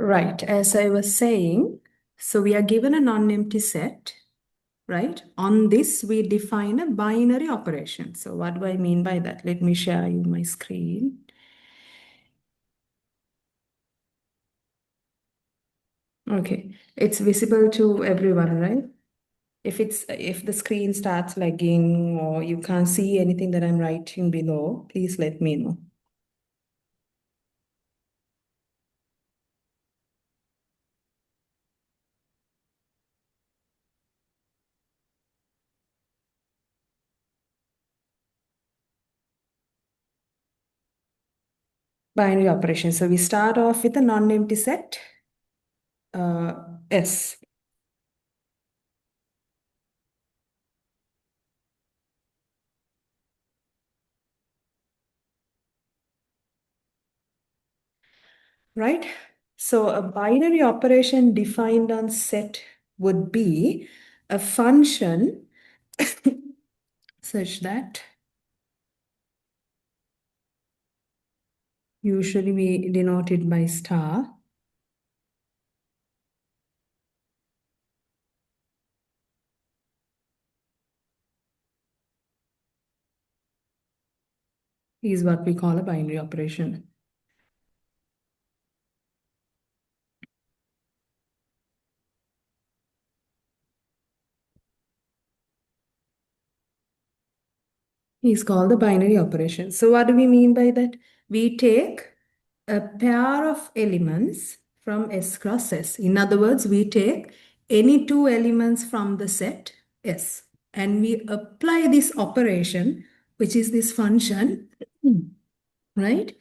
Right, as I was saying, so we are given a non-empty set, right? On this, we define a binary operation. So what do I mean by that? Let me share you my screen. Okay, it's visible to everyone, right? If the screen starts lagging or you can't see anything that I'm writing below, please let me know. Binary operation. So we start off with a non-empty set, S. Right? So a binary operation defined on set would be a function such that usually we denote it by star. Is what we call a binary operation. Is called the binary operation. So what do we mean by that? We take a pair of elements from S cross S. In other words, we take any two elements from the set S and we apply this operation, which is this function, right?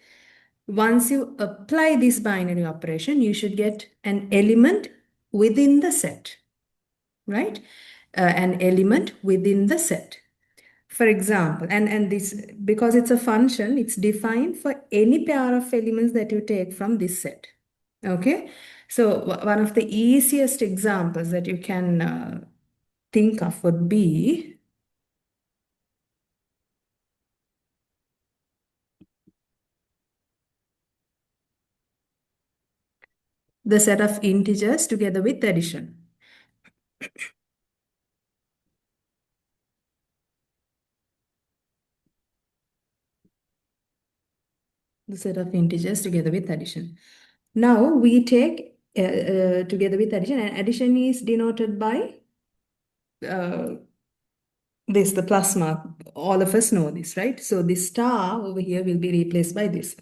Once you apply this binary operation, you should get an element within the set, right? An element within the set. For example, and this, because it's a function, it's defined for any pair of elements that you take from this set. Okay, so one of the easiest examples that you can think of would be the set of integers together with addition. The set of integers together with addition. Now we take together with addition, and addition is denoted by uh, this, the plus mark. All of us know this, right? So this star over here will be replaced by this.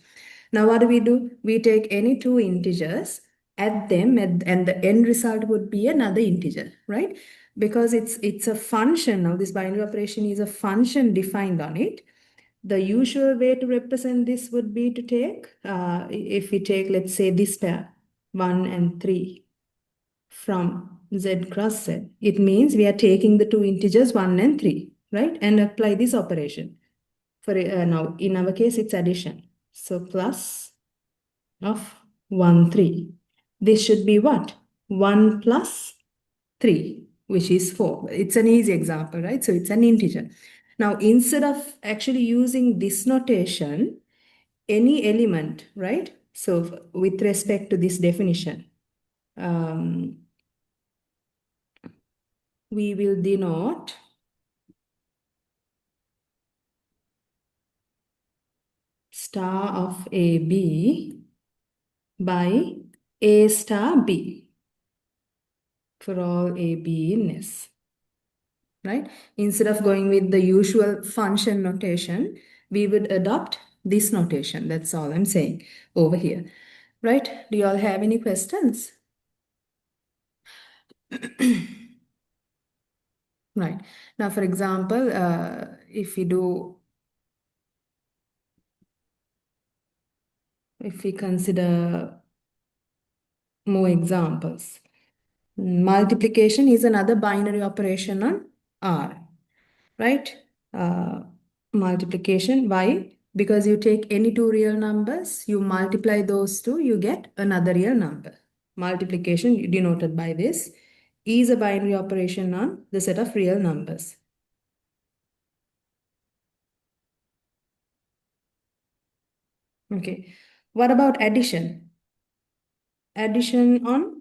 Now what do? We take any two integers, add them, and the end result would be another integer, right? Because it's a function. Now this binary operation is a function defined on it. The usual way to represent this would be to take, if we take, let's say, this pair, 1 and 3 from Z cross Z. It means we are taking the two integers 1 and 3, right? And apply this operation. For now, in our case, it's addition. So plus of 1, 3. This should be what? 1 plus 3, which is 4. It's an easy example, right? So it's an integer. Now, instead of actually using this notation, any element, right? So with respect to this definition, um, we will denote star of AB by A star B for all AB in S, right? Instead of going with the usual function notation, we would adopt this notation. That's all I'm saying over here, right? Do you all have any questions? Right. Now, for example, if we consider more examples, multiplication is another binary operation on R, right? Uh, Multiplication. Why? Because you take any two real numbers, you multiply those two, you get another real number. Multiplication, denoted by this, is a binary operation on the set of real numbers. Okay. What about addition? addition on,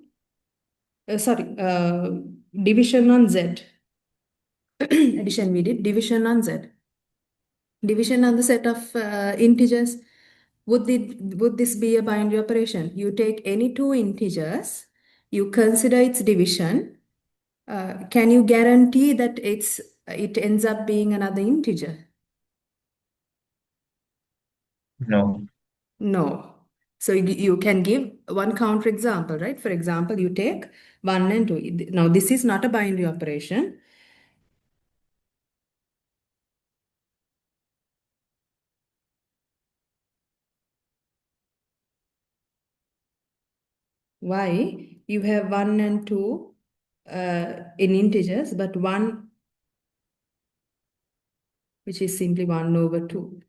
division on Z. Addition we did, division on Z. Division on the set of integers. Would this be a binary operation? You take any two integers, you consider its division. Can you guarantee that it ends up being another integer? No. No. So you can give one counterexample, right? For example, you take 1 and 2. Now, this is not a binary operation. Why? You have 1 and 2 in integers, but 1, which is simply 1 over 2,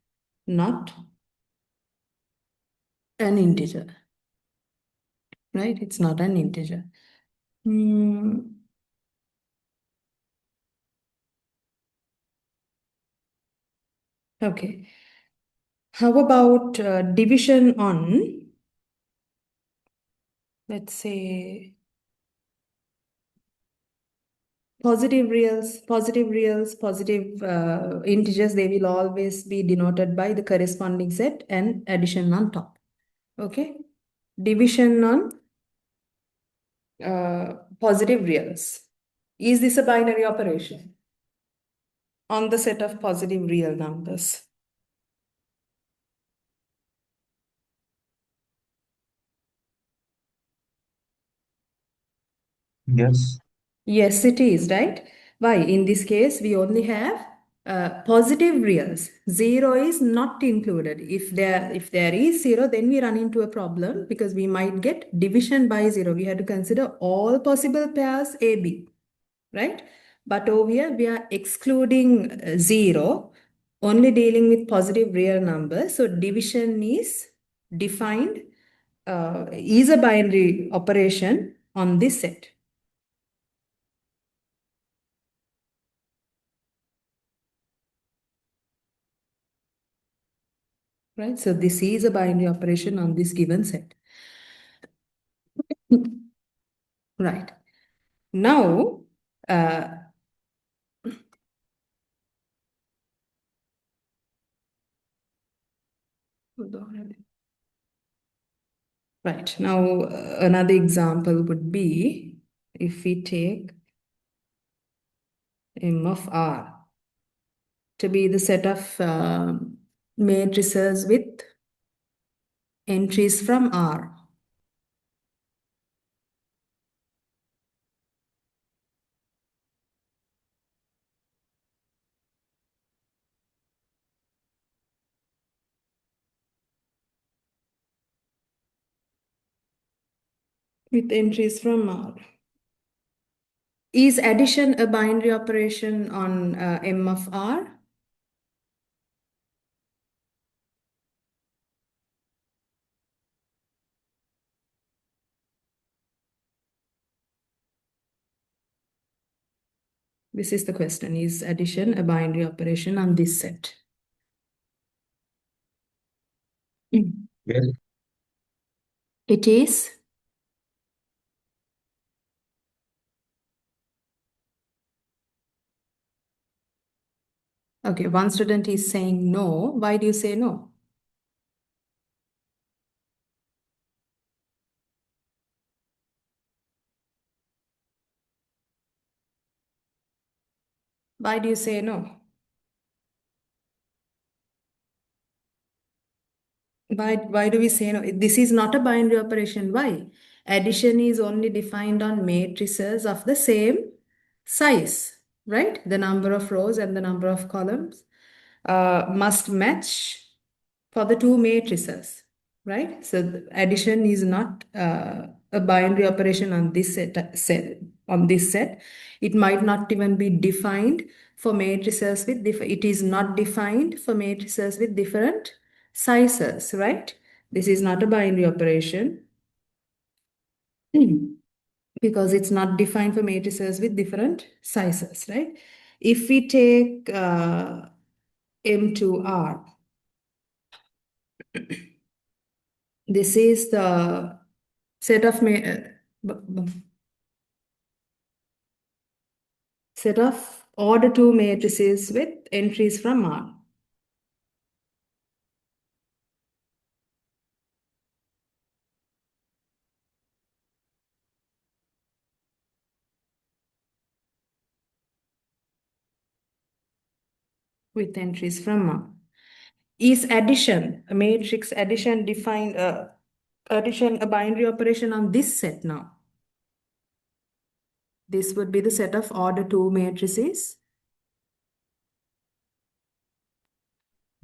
not an integer, right? It's not an integer. Hmm. Okay. How about division on, let's say, positive integers, they will always be denoted by the corresponding set and addition on top. Okay. Division on positive reals. Is this a binary operation on the set of positive real numbers? Yes. Yes, it is, right? Why? In this case, we only have positive reals. Zero is not included. If there is zero, then we run into a problem because we might get division by zero. We have to consider all possible pairs AB, right? But over here, we are excluding zero, only dealing with positive real numbers. So division is defined, is a binary operation on this set. Right? So this is a binary operation on this given set. Right. Now, right. Now, another example would be if we take M of R to be the set of matrices with entries from R. With entries from R. Is addition a binary operation on M of R? This is the question. Is addition a binary operation on this set? Yes. It is. Okay, one student is saying no. Why do you say no? Why do you say no? Why do we say no? This is not a binary operation. Why? Addition is only defined on matrices of the same size, right? The number of rows and the number of columns must match for the two matrices, right? So the addition is not a binary operation on this on this set. It might not even be defined for matrices with it is not defined for matrices with different sizes, right? This is not a binary operation because it's not defined for matrices with different sizes, right? If we take M2R, this is the Set of set of order 2 matrices with entries from R. With entries from R. Is addition, a matrix addition defined, addition a binary operation on this set now? This would be the set of order 2 matrices.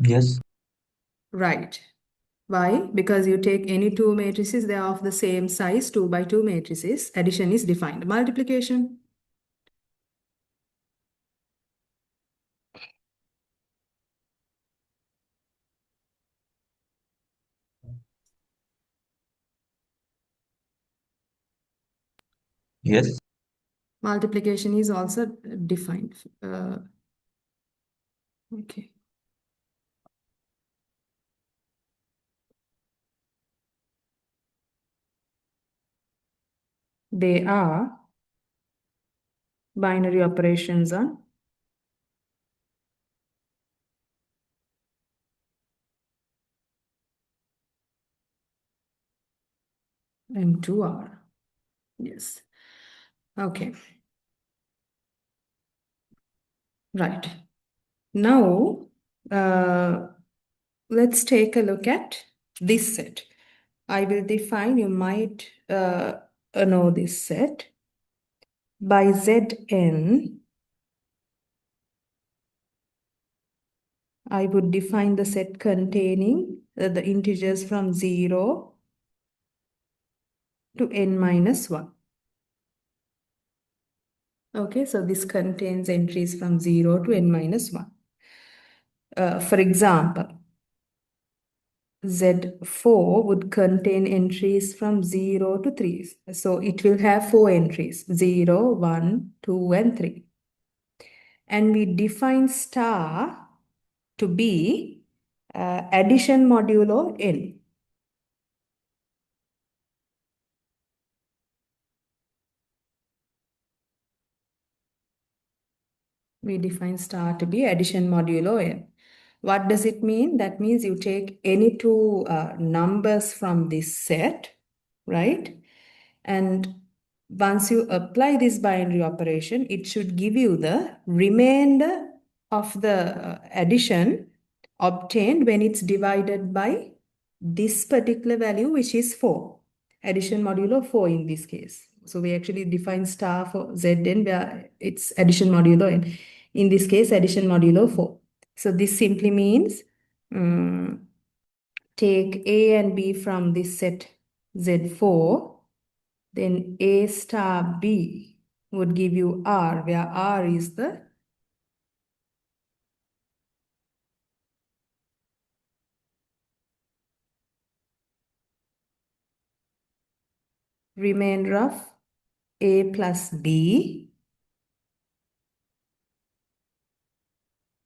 Yes. Right. Why? Because you take any two matrices, they are of the same size, 2 by 2 matrices. Addition is defined. Multiplication. Yes. Multiplication is also defined. Okay. They are binary operations on M2R. Yes. Okay. Right. Now, let's take a look at this set. I will define, you might know this set. By Zn, I would define the set containing the integers from 0 to n minus 1. Okay, so this contains entries from 0 to n minus 1. For example, Z4 would contain entries from 0 to 3. So it will have 4 entries, 0, 1, 2, and 3. And we define star to be addition modulo n. We define star to be addition modulo n. What does it mean? That means you take any two numbers from this set, right? And once you apply this binary operation, it should give you the remainder of the addition obtained when it's divided by this particular value, which is 4. Addition modulo 4 in this case. So we actually define star for Zn where it's addition modulo n. In this case, addition modulo 4. So this simply means take A and B from this set Z4, then A star B would give you R, where R is the remainder of A plus B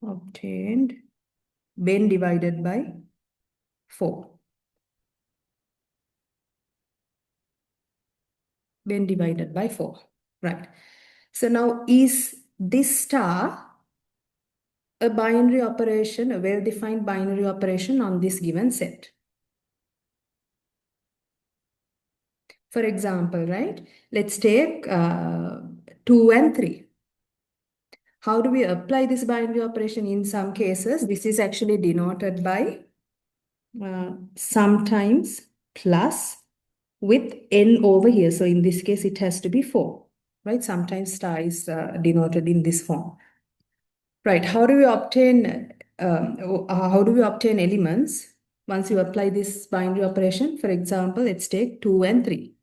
obtained when divided by 4. When divided by 4. Right. So now is this star a binary operation, a well-defined binary operation on this given set? For example, right? Let's take 2 and 3. How do we apply this binary operation? In some cases, this is actually denoted by sometimes plus with n over here. So in this case, it has to be 4, right? Sometimes star is denoted in this form. Right, how do we obtain elements once you apply this binary operation? For example, let's take 2 and 3.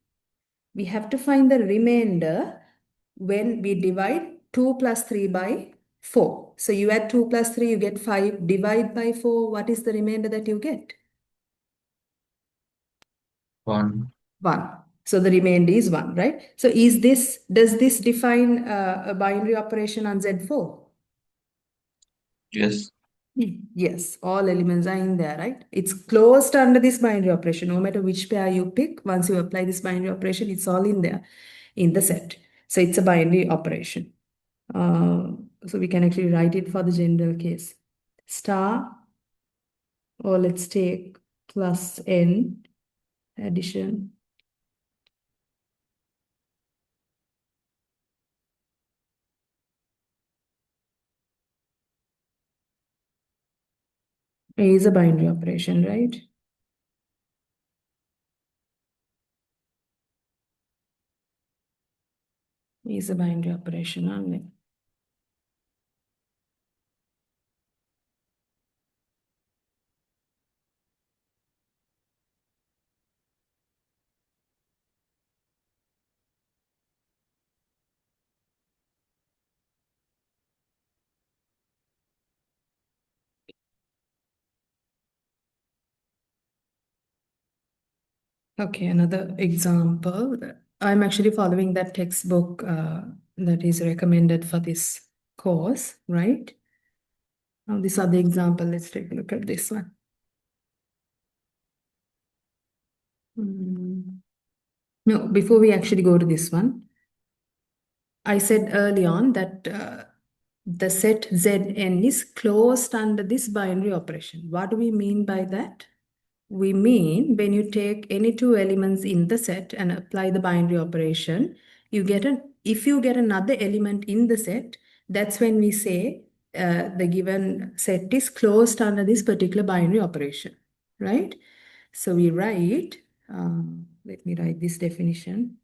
We have to find the remainder when we divide 2 plus 3 by 4. So you add 2 plus 3, you get 5. Divide by 4, what is the remainder that you get? 1. 1. So the remainder is 1, right? So does this define a binary operation on Z4? Yes. Yes, all elements are in there, right? It's closed under this binary operation. No matter which pair you pick, once you apply this binary operation, it's all in there in the set. So it's a binary operation. Uh, so we can actually write it for the general case. Star, or let's take plus n addition. Is a binary operation, right? Is a binary operation only. Okay, another example. I'm actually following that textbook that is recommended for this course, right? Now, this other example, let's take a look at this one. No, before we actually go to this one, I said early on that the set Zn is closed under this binary operation. What do we mean by that? We mean when you take any two elements in the set and apply the binary operation, if you get another element in the set, that's when we say the given set is closed under this particular binary operation, right? So we write, let me write this definition.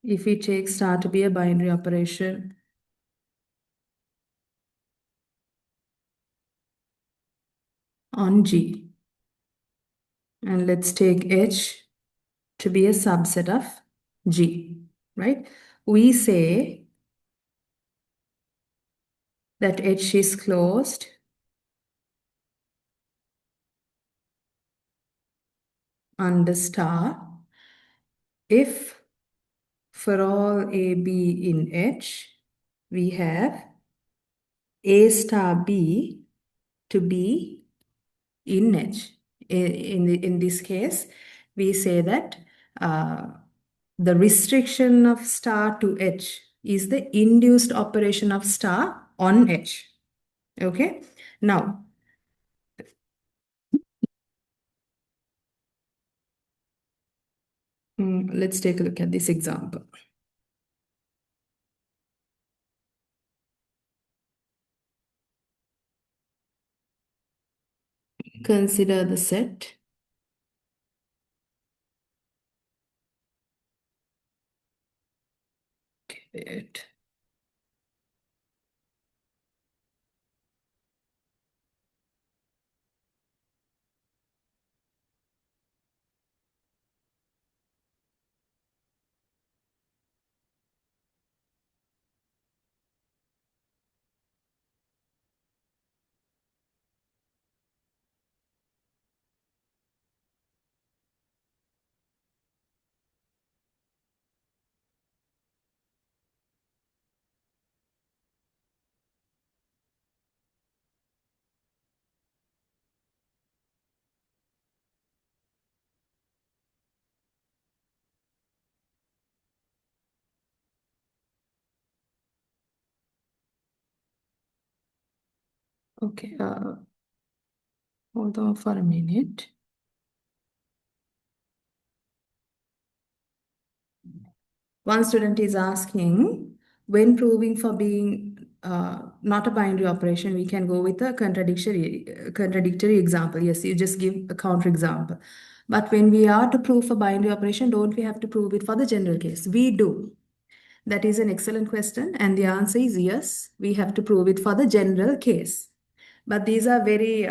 If we take star to be a binary operation, on G, and let's take H to be a subset of G, right? We say that H is closed under star if for all A, B in H, we have A star B to be in H. In this case, we say that the restriction of star to H is the induced operation of star on H. Okay. Now, let's take a look at this example. Consider the set it. Okay, hold on for a minute. One student is asking, when proving for being not a binary operation, we can go with a contradictory example. Yes, you just give a counter example. But when we are to prove a binary operation, don't we have to prove it for the general case? We do. That is an excellent question. And the answer is yes, we have to prove it for the general case. But these are very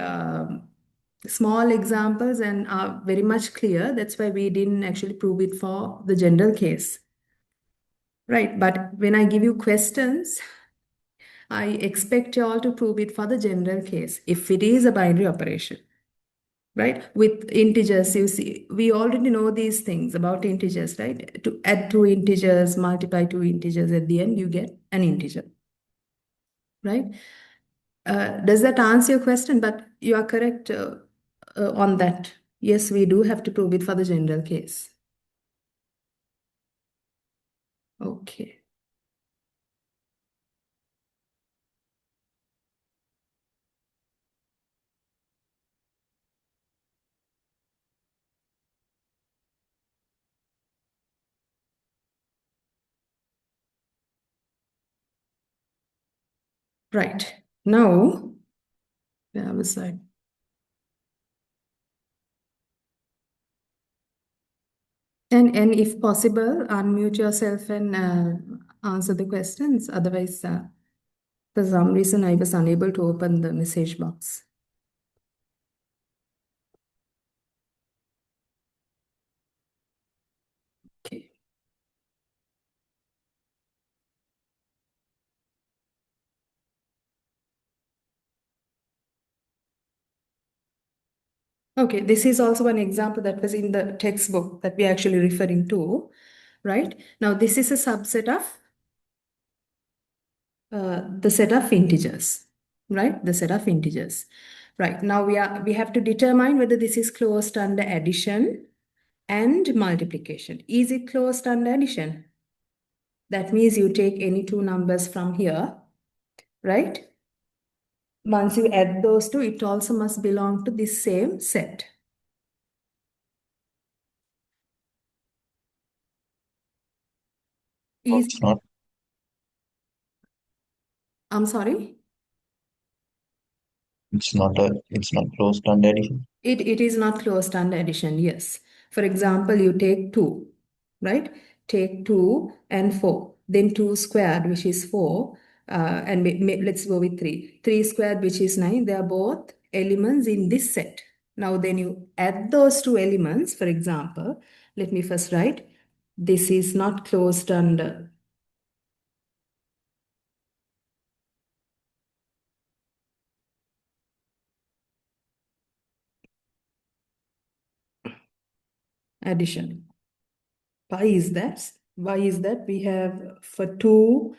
small examples and are very much clear. That's why we didn't actually prove it for the general case. Right, but when I give you questions, I expect you all to prove it for the general case if it is a binary operation. right? With integers, you see, we already know these things about integers, right? To add two integers, multiply two integers, at the end, you get an integer, right? Does that answer your question? But you are correct on that. Yes, we do have to prove it for the general case. Okay. Right. Now, where was I? And if possible, unmute yourself and answer the questions. Otherwise, for some reason, I was unable to open the message box. Okay. Okay, this is also an example that was in the textbook that we're actually referring to, right? Now, this is a subset of the set of integers, right? The set of integers. Right, now we have to determine whether this is closed under addition and multiplication. Is it closed under addition? That means you take any two numbers from here, right? Once you add those two, it also must belong to this same set. No, Is, it's not. I'm sorry? It's not closed under addition. It is not closed under addition, yes. For example, you take 2, right? Take 2 and 4. Then 2 squared, which is 4. And let's go with 3. 3 squared, which is 9. They are both elements in this set. Now, then you add those two elements, for example, let me first write. This is not closed under addition. Why is that? Why is that? We have for 2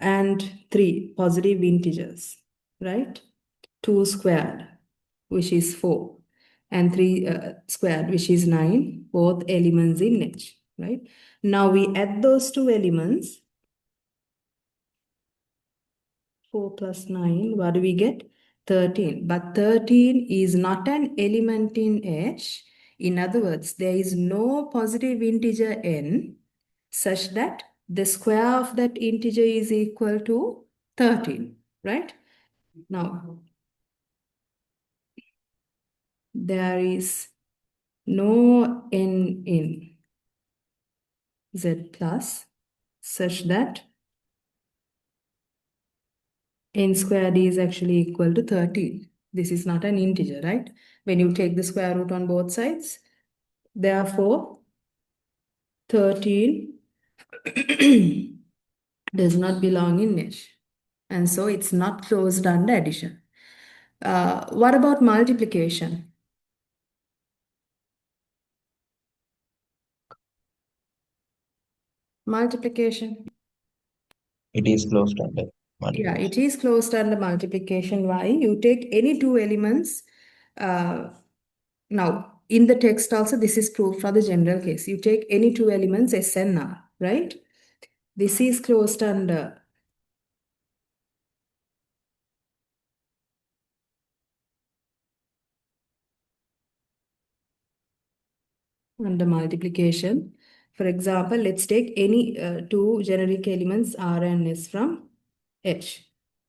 and 3 positive integers, right? 2 squared, which is 4, and 3 squared, which is 9, both elements in H, right? Now we add those two elements, 4 plus 9, what do we get? 13. But 13 is not an element in H. In other words, there is no positive integer n such that the square of that integer is equal to 13, right? Now, there is no n in z plus such that n squared is actually equal to 13. This is not an integer, right? When you take the square root on both sides, therefore, 13 does not belong in H. And so it's not closed under addition. What about multiplication? Multiplication. It is closed under Yeah, multiplication. it is closed under multiplication. Why? You take any two elements. Now, in the text also, this is proved for the general case. You take any two elements, S and R, right? This is closed under multiplication. For example, let's take any two generic elements R and S from H.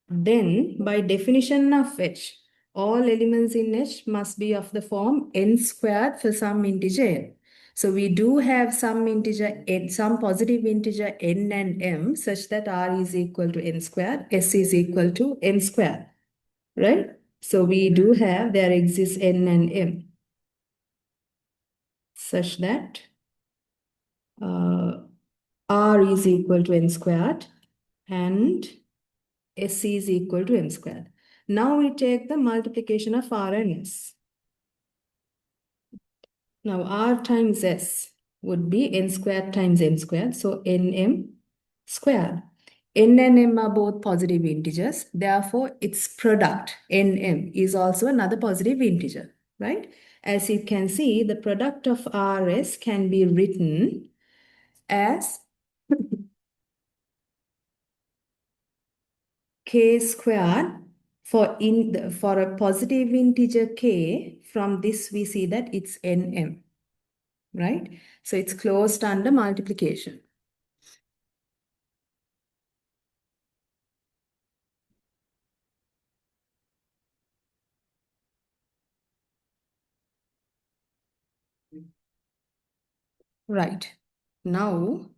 Then, by definition of H, all elements in H must be of the form n squared for some integer n. So we do have some integer n, some positive integer n and m such that R is equal to n squared, S is equal to n squared, right? So we do have, there exists n and m such that uh, R is equal to n squared and S is equal to n squared. Now we take the multiplication of R and S. Now R times S would be n squared times m squared. So nm squared. N and m are both positive integers. Therefore, its product, nm, is also another positive integer, right? As you can see, the product of Rs can be written as k squared for a positive integer k. From this, we see that it's nm, right? So it's closed under multiplication. Right. Now,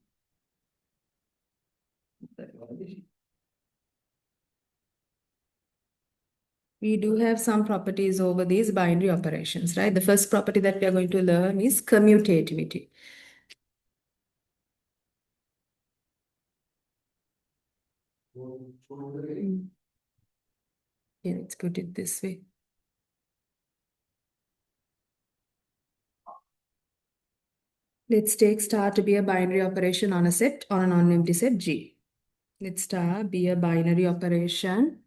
we do have some properties over these binary operations, right? The first property that we are going to learn is commutativity. Yeah, let's put it this way. Let's take star to be a binary operation on a set, on a non-empty set G. Let star be a binary operation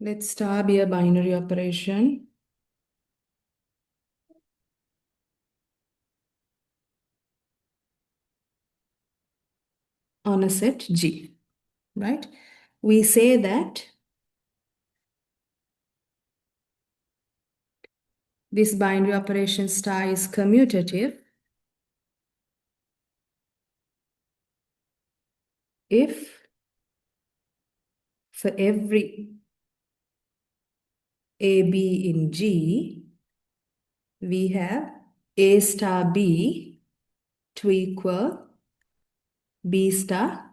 let star be a binary operation on a set G, right? We say that this binary operation star is commutative if for every AB in G, we have A star B to equal B star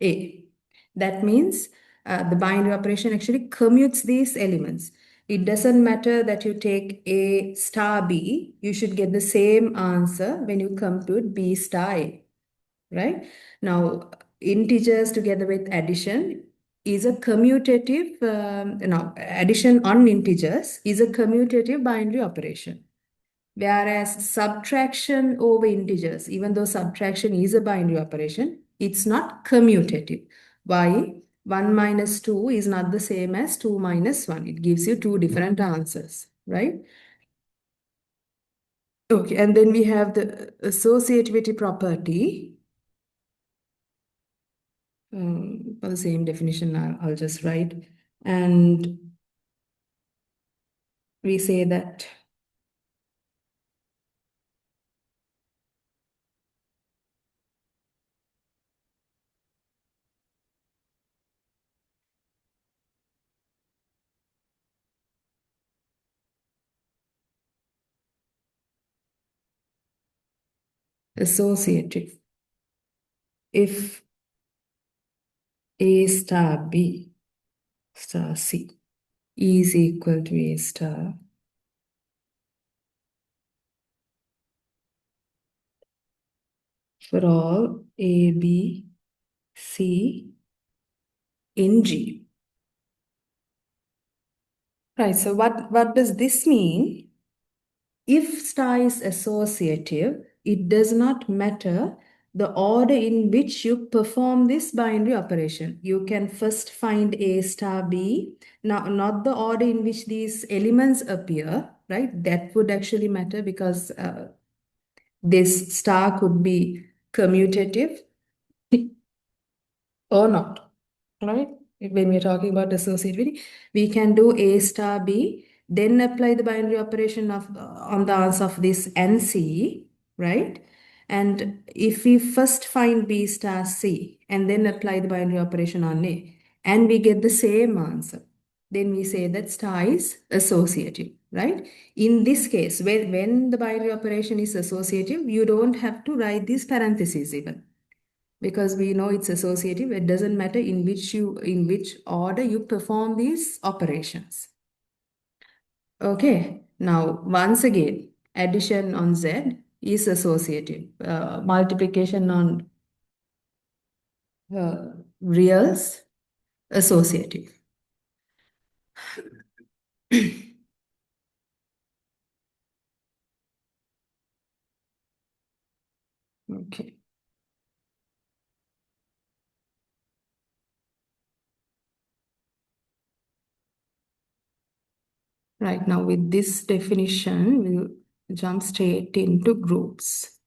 A. That means the binary operation actually commutes these elements. It doesn't matter that you take A star B, you should get the same answer when you compute B star A, right? Now, integers together with addition is a commutative, addition on integers is a commutative binary operation. Whereas subtraction over integers, even though subtraction is a binary operation, it's not commutative. Why? 1 minus 2 is not the same as 2 minus 1. It gives you two different answers, right? Okay, and then we have the associativity property. For the same definition, I'll just write. And we say that associative. If A star B star C is equal to A star, for all A, B, C in G. Right, so what does this mean? If star is associative, it does not matter the order in which you perform this binary operation. You can first find A star B. Now, not the order in which these elements appear, right? That would actually matter because this star could be commutative or not, right? When we're talking about associativity, we can do A star B, then apply the binary operation of on the answer of this and C, right? And if we first find B star C and then apply the binary operation on A, and we get the same answer, then we say that star is associative, right? In this case, when the binary operation is associative, you don't have to write these parentheses even because we know it's associative. It doesn't matter in which order you perform these operations. Okay, now once again, addition on Z is associative. Multiplication on reals associative. Okay. Right now, with this definition, we'll jump straight into groups.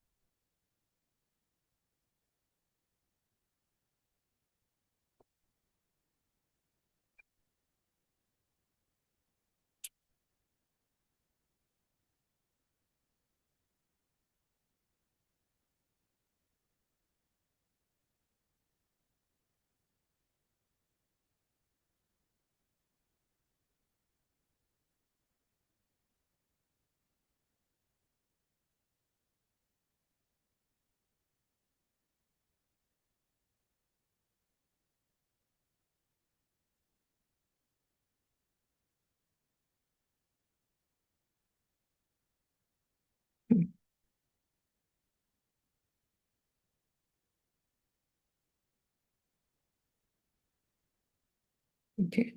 Okay.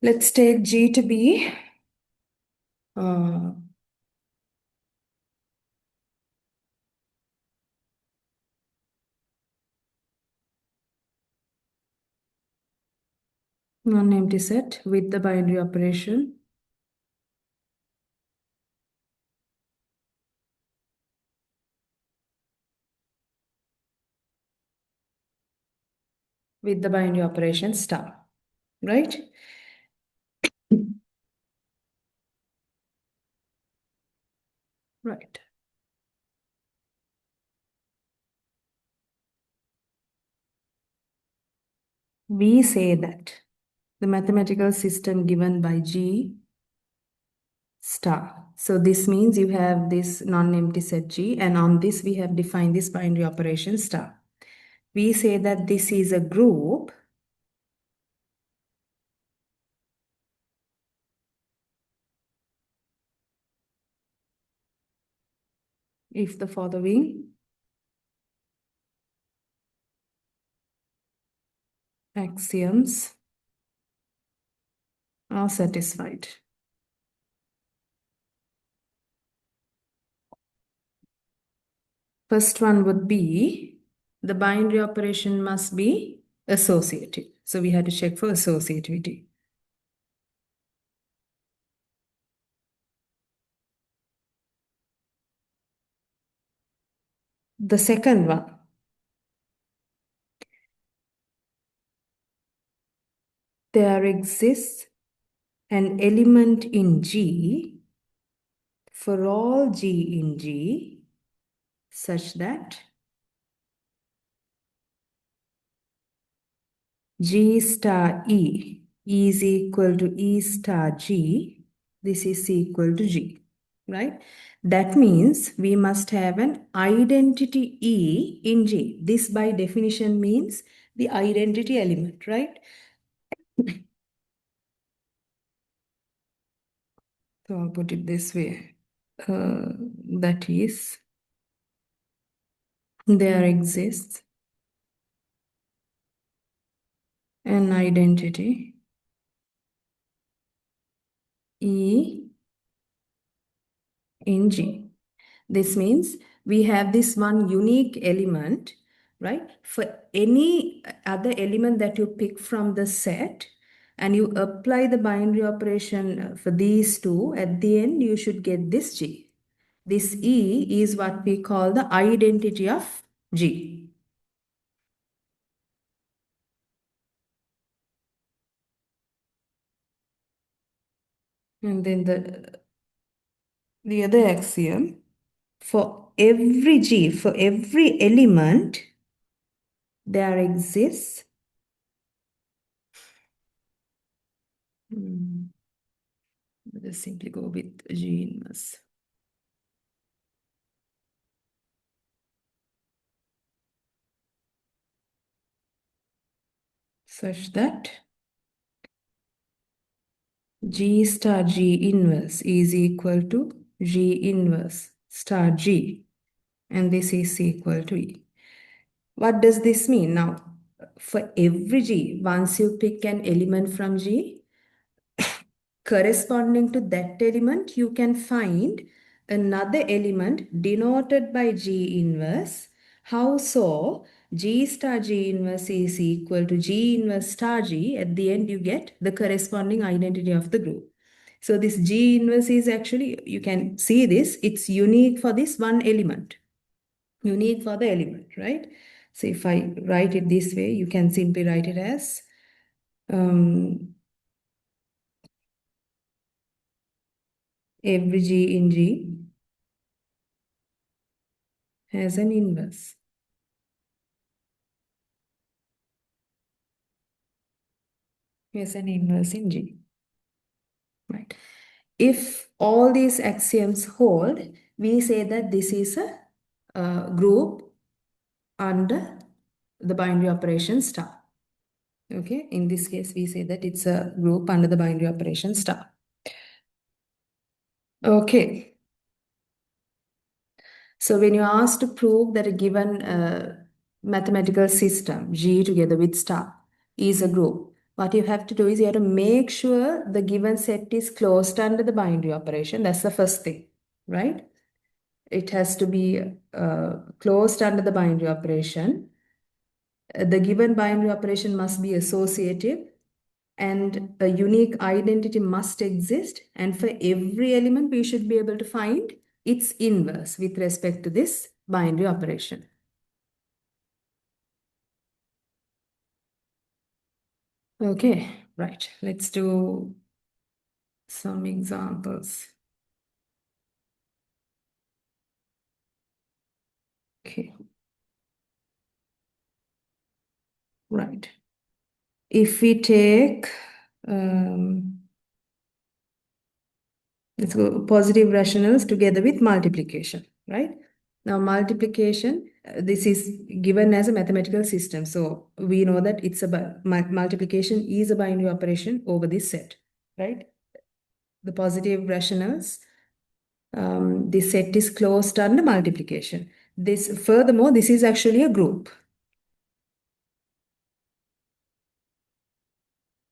Let's take G to be non-empty set with the binary operation. With the binary operation star, right? Right. We say that the mathematical system given by G star. So this means you have this non-empty set G, and on this we have defined this binary operation star. We say that this is a group if the following axioms are satisfied. First one would be the binary operation must be associative. So we had to check for associativity. The second one, there exists an element in G for all G in G such that G star E is equal to E star G. This is equal to G, right? That means we must have an identity E in G. This by definition means the identity element, right? So I'll put it this way. That is, there exists an identity E in G. This means we have this one unique element, right? For any other element that you pick from the set and you apply the binary operation for these two, at the end you should get this G. This E is what we call the identity of G. And then the other axiom, for every G, for every element, there exists let us simply go with G inverse. Such that G star G inverse is equal to G inverse star G, and this is equal to E. What does this mean? Now, for every G, once you pick an element from G, corresponding to that element, you can find another element denoted by G inverse. How so? G star G inverse is equal to G inverse star G. At the end, you get the corresponding identity of the group. So this G inverse is actually, you can see this, it's unique for this one element. Unique for the element, right? So if I write it this way, you can simply write it as every G in G has an inverse. Has an inverse in G, right? If all these axioms hold, we say that this is a group under the binary operation star. Okay, in this case, we say that it's a group under the binary operation star. Okay. So when you're asked to prove that a given mathematical system, G together with star, is a group, what you have to do is you have to make sure the given set is closed under the binary operation. That's the first thing, right? It has to be closed under the binary operation. The given binary operation must be associative and a unique identity must exist. And for every element, we should be able to find its inverse with respect to this binary operation. Okay, right. Let's do some examples. Okay. Right. If we take, let's go positive rationals together with multiplication, right? Now multiplication, this is given as a mathematical system. So we know that it's a multiplication is a binary operation over this set, right? The positive rationals, this set is closed under multiplication. Furthermore, this is actually a group.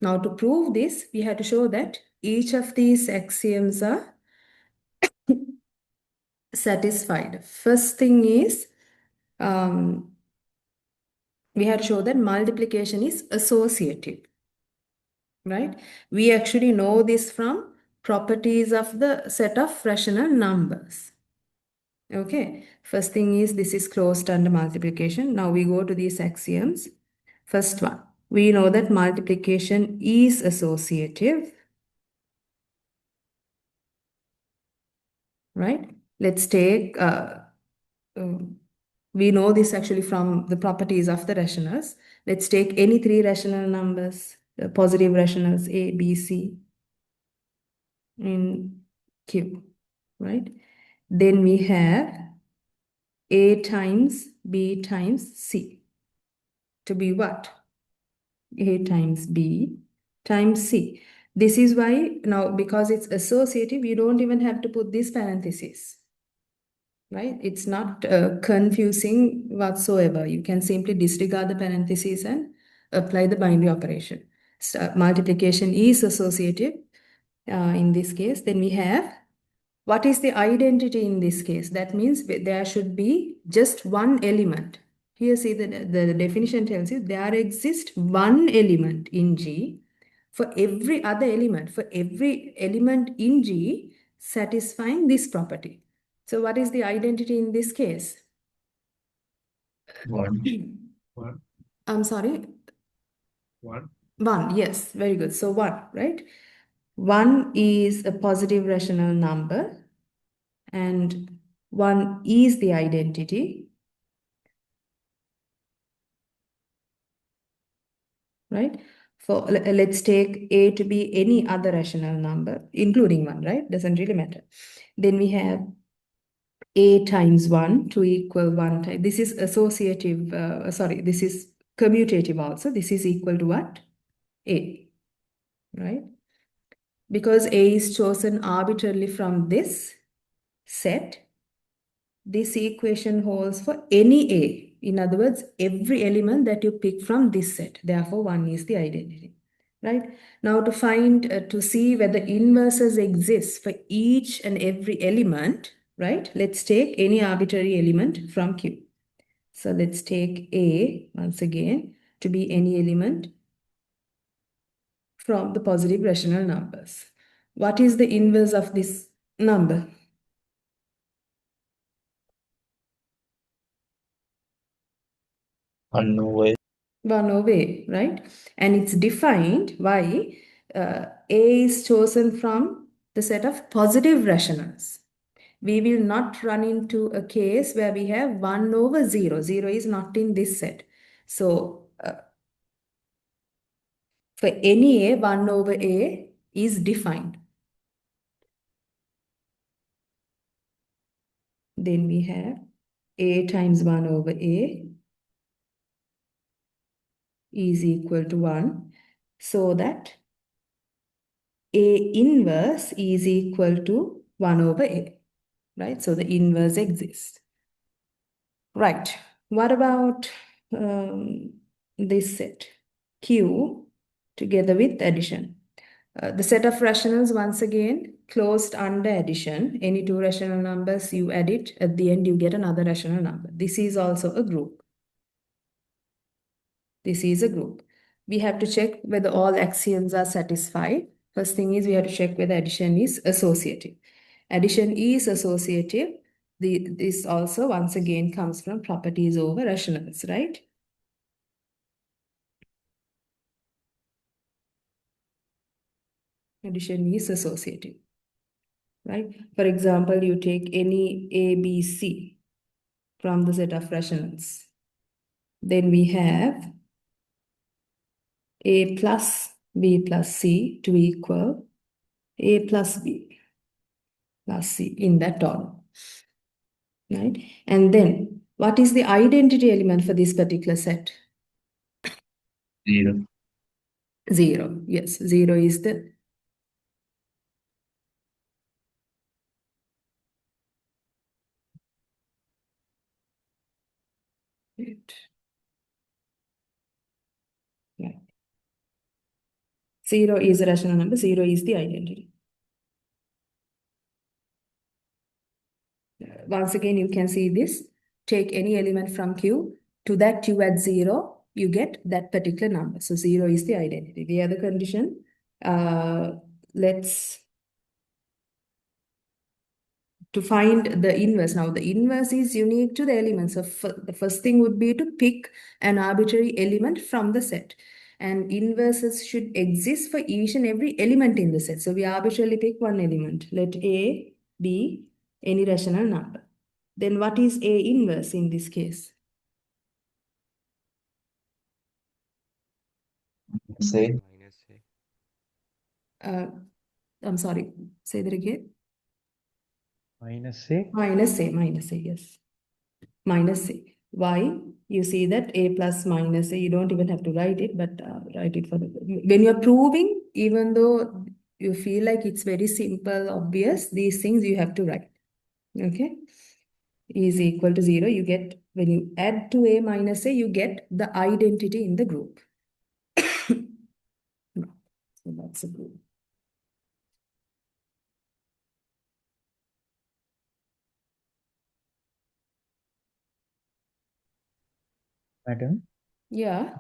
Now to prove this, we have to show that each of these axioms are satisfied. First thing is, we have to show that multiplication is associative, right? We actually know this from properties of the set of rational numbers. Okay, first thing is this is closed under multiplication. Now we go to these axioms. First one, we know that multiplication is associative, right? Let's take, we know this actually from the properties of the rationals. Let's take any three rational numbers, positive rationals A, B, C in Q, right? Then we have A times B times C to be what? A times B times C. This is why now, because it's associative, you don't even have to put this parenthesis, right? It's not confusing whatsoever. You can simply disregard the parentheses and apply the binary operation. So, multiplication is associative in this case. Then we have, what is the identity in this case? That means there should be just one element. Here, see, the definition tells you there exists one element in G for every other element, for every element in G satisfying this property. So what is the identity in this case? One. I'm sorry? One, yes, very good. So one, right? One is a positive rational number and one is the identity, right? Let's take A to be any other rational number, including one, right? Doesn't really matter. Then we have A times 1 to equal 1 times. This is associative, this is commutative also. This is equal to what? A, right? Because A is chosen arbitrarily from this set, this equation holds for any A In other words, every element that you pick from this set. Therefore, 1 is the identity. Right? Now to see whether inverses exist for each and every element, right? Let's take any arbitrary element from Q. So let's take A once again to be any element from the positive rational numbers. What is the inverse of this number? 1 over A, right? And it's defined by A is chosen from the set of positive rationals. We will not run into a case where we have 1 over 0. 0 is not in this set. So for any A, 1 over A is defined. Then we have A times 1 over A is equal to 1. So that A inverse is equal to 1 over A, right? So the inverse exists. Right. What about this set? Q together with addition. The set of rationals, once again, closed under addition. Any two rational numbers, you add it. At the end, you get another rational number. This is also a group. This is a group. We have to check whether all axioms are satisfied. First thing is we have to check whether addition is associative. Addition is associative. This also once again comes from properties over rationals, right? Addition is associative, right? For example, you take any A, B, C from the set of rationals. Then we have A plus B plus C to equal A plus B plus C in that order, right? And then what is the identity element for this particular set? 0. 0. Yes, 0 is the right. 0 is a rational number, 0 is the identity. Once again, you can see this. Take any element from Q. To that you add 0, you get that particular number. So 0 is the identity. The other condition, let's to find the inverse. Now, the inverse is unique to the elements. So the first thing would be to pick an arbitrary element from the set. And inverses should exist for each and every element in the set. So we arbitrarily pick one element. Let A be any rational number. Then what is A inverse in this case? Say Minus A. I'm sorry, say that again. Minus A. Minus A, yes. Minus A. Why? You see that A plus minus A, you don't even have to write it, but write it for the, when you're proving, even though you feel like it's very simple, obvious, these things you have to write, okay? Is equal to 0, you get, when you add to A minus A, you get the identity in the group. So that's a group. Madam, Yeah.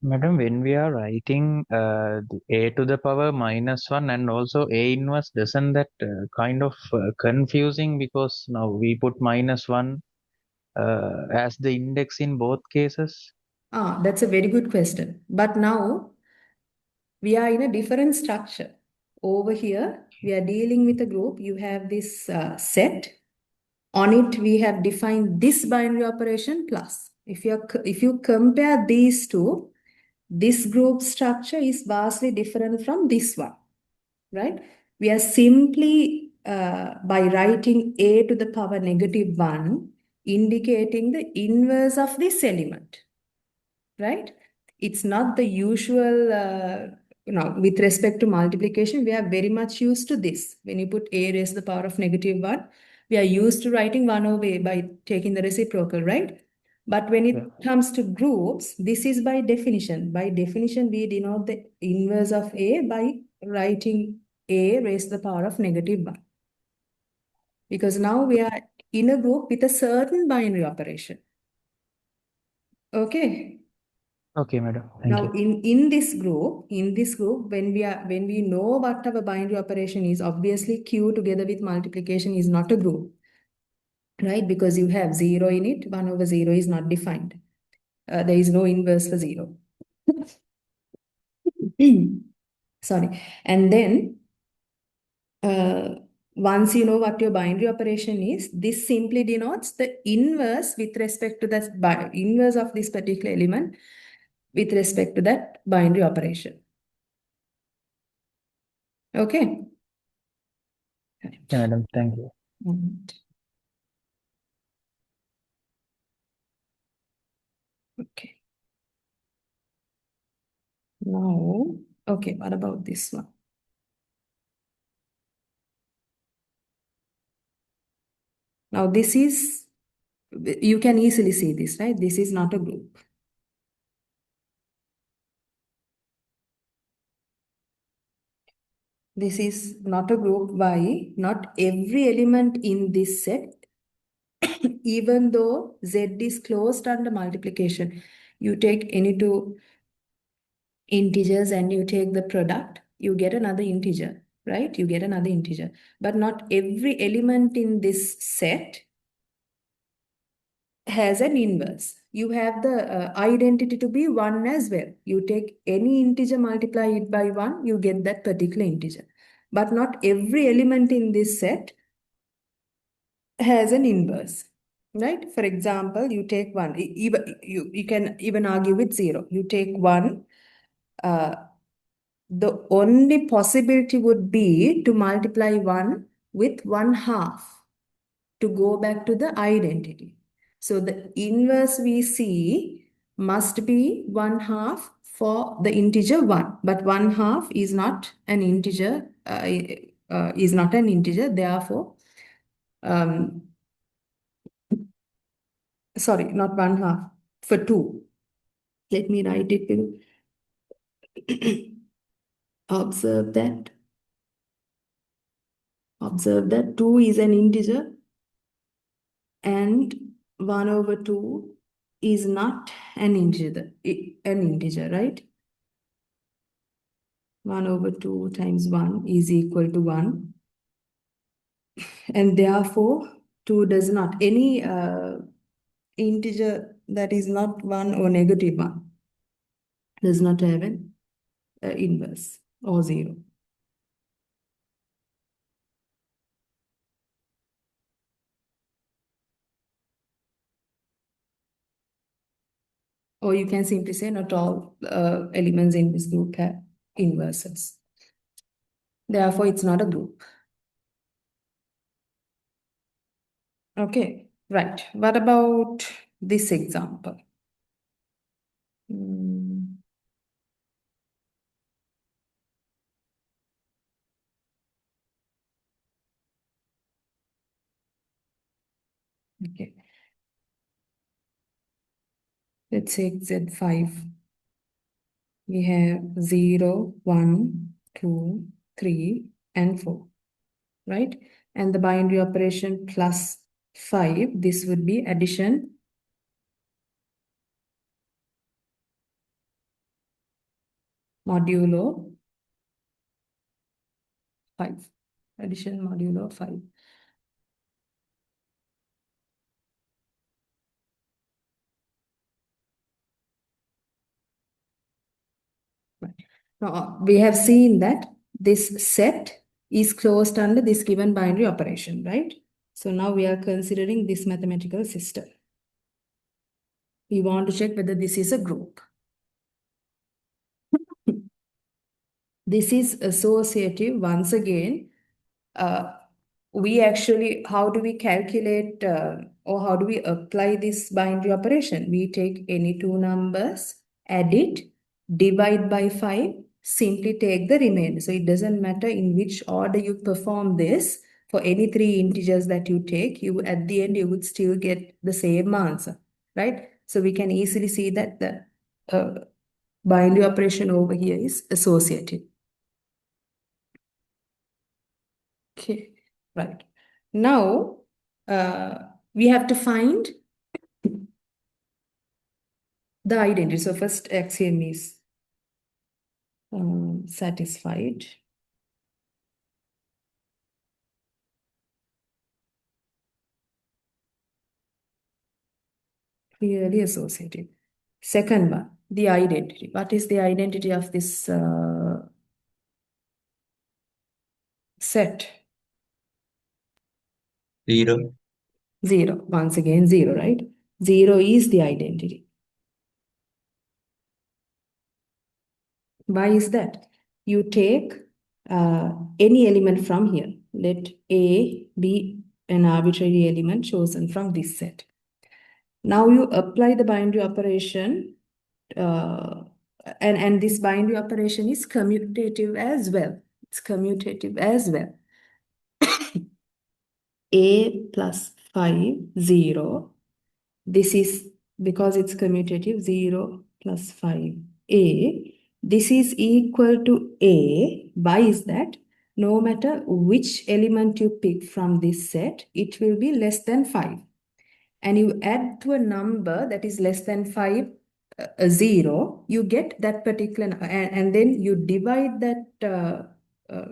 when we are writing the A to the power minus 1 and also A inverse, doesn't that kind of confusing, because now we put minus 1 as the index in both cases? That's a very good question. But now we are in a different structure. Over here, we are dealing with a group. You have this set. On it, we have defined this binary operation plus. If you compare these two, this group structure is vastly different from this one, right? We are simply, by writing A to the power negative 1, indicating the inverse of this element, right? It's not the usual, with respect to multiplication, we are very much used to this. When you put A raised to the power of negative 1, we are used to writing 1 over A by taking the reciprocal, right? But when it comes to groups, this is by definition. By definition, we denote the inverse of A by writing A raised to the power of -1. Because now we are in a group with a certain binary operation. Okay. Okay, madam. Thank Now you. in this group, when we know what our binary operation is, obviously Q together with multiplication is not a group. Right? Because you have 0 in it, 1 over 0 is not defined. There is no inverse for 0. Sorry. And then once you know what your binary operation is, this simply denotes the inverse with respect to the inverse of this particular element with respect to that binary operation. Okay. Yeah, madam. Thank you. Okay. Now, okay, what about this one? Now this is, you can easily see this, right? This is not a group. This is not a group. Why? Not every element in this set, even though Z is closed under multiplication, you take any two integers and you take the product, you get another integer, right? You get another integer. But not every element in this set has an inverse. You have the identity to be 1 as well. You take any integer, multiply it by 1, you get that particular integer. But not every element in this set has an inverse, right? For example, you take 1, even, you can even argue with 0. You take 1, the only possibility would be to multiply 1 with 1/2 to go back to the identity. So the inverse we see must be 1/2 for the integer 1, but 1/2 is not an integer, therefore, sorry, not 1/2, for 2. Let me write it below. Observe that 2 is an integer and 1 over 2 is not an integer, right? 1 over 2 times 1 is equal to 1. And therefore, 2 does not, any integer that is not 1 or -1 does not have an inverse or 0. Or you can simply say not all elements in this group have inverses. Therefore, it's not a group. Okay, right. What about this example? Okay. Let's say Z5. We have 0, 1, 2, 3, and 4, right? And the binary operation plus 5, this would be addition modulo 5. Addition modulo 5. Right. Now, we have seen that this set is closed under this given binary operation, right? So now we are considering this mathematical system. We want to check whether this is a group. This is associative. Once again, we actually, how do we calculate or how do we apply this binary operation? We take any two numbers, add it, divide by 5, simply take the remainder. So it doesn't matter in which order you perform this. For any 3 integers that you take, at the end, you would still get the same answer, right? So we can easily see that the binary operation over here is associative. Okay, right. Now we have to find the identity. So first axiom is satisfied. Clearly associative. Second one, the identity. What is the identity of this set? 0. 0. Once again, 0, right? 0 is the identity. Why is that? You take any element from here. Let A be an arbitrary element chosen from this set. Now you apply the binary operation, and this binary operation is commutative as well. It's commutative as well. A plus 5, 0. This is because it's commutative, 0 plus 5, A. This is equal to A. Why is that? No matter which element you pick from this set, it will be less than 5. And you add to a number that is less than 5, 0, you get that particular, and then you divide that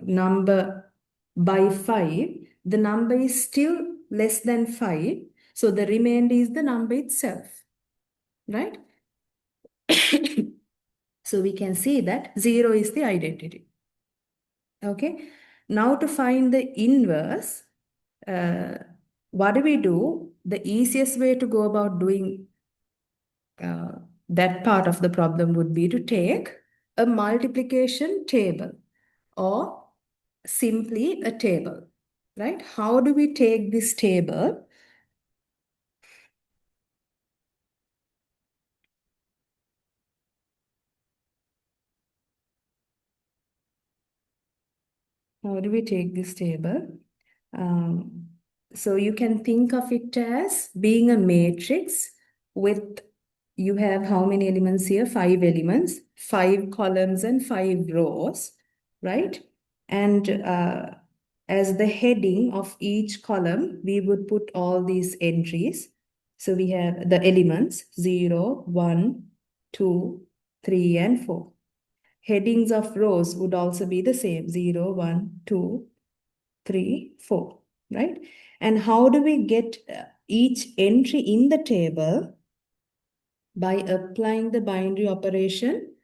number by 5, the number is still less than 5. So the remainder is the number itself, right? So we can see that 0 is the identity. Okay. Now to find the inverse, what do? The easiest way to go about doing that part of the problem would be to take a multiplication table or simply a table, right? How do we take this table? How do we take this table? So you can think of it as being a matrix with, you have how many elements here? 5 elements, 5 columns and 5 rows, right? And as the heading of each column, we would put all these entries. So we have the elements 0, 1, 2, 3, and 4. Headings of rows would also be the same, 0, 1, 2, 3, 4, right? And how do we get each entry in the table? By applying the binary operation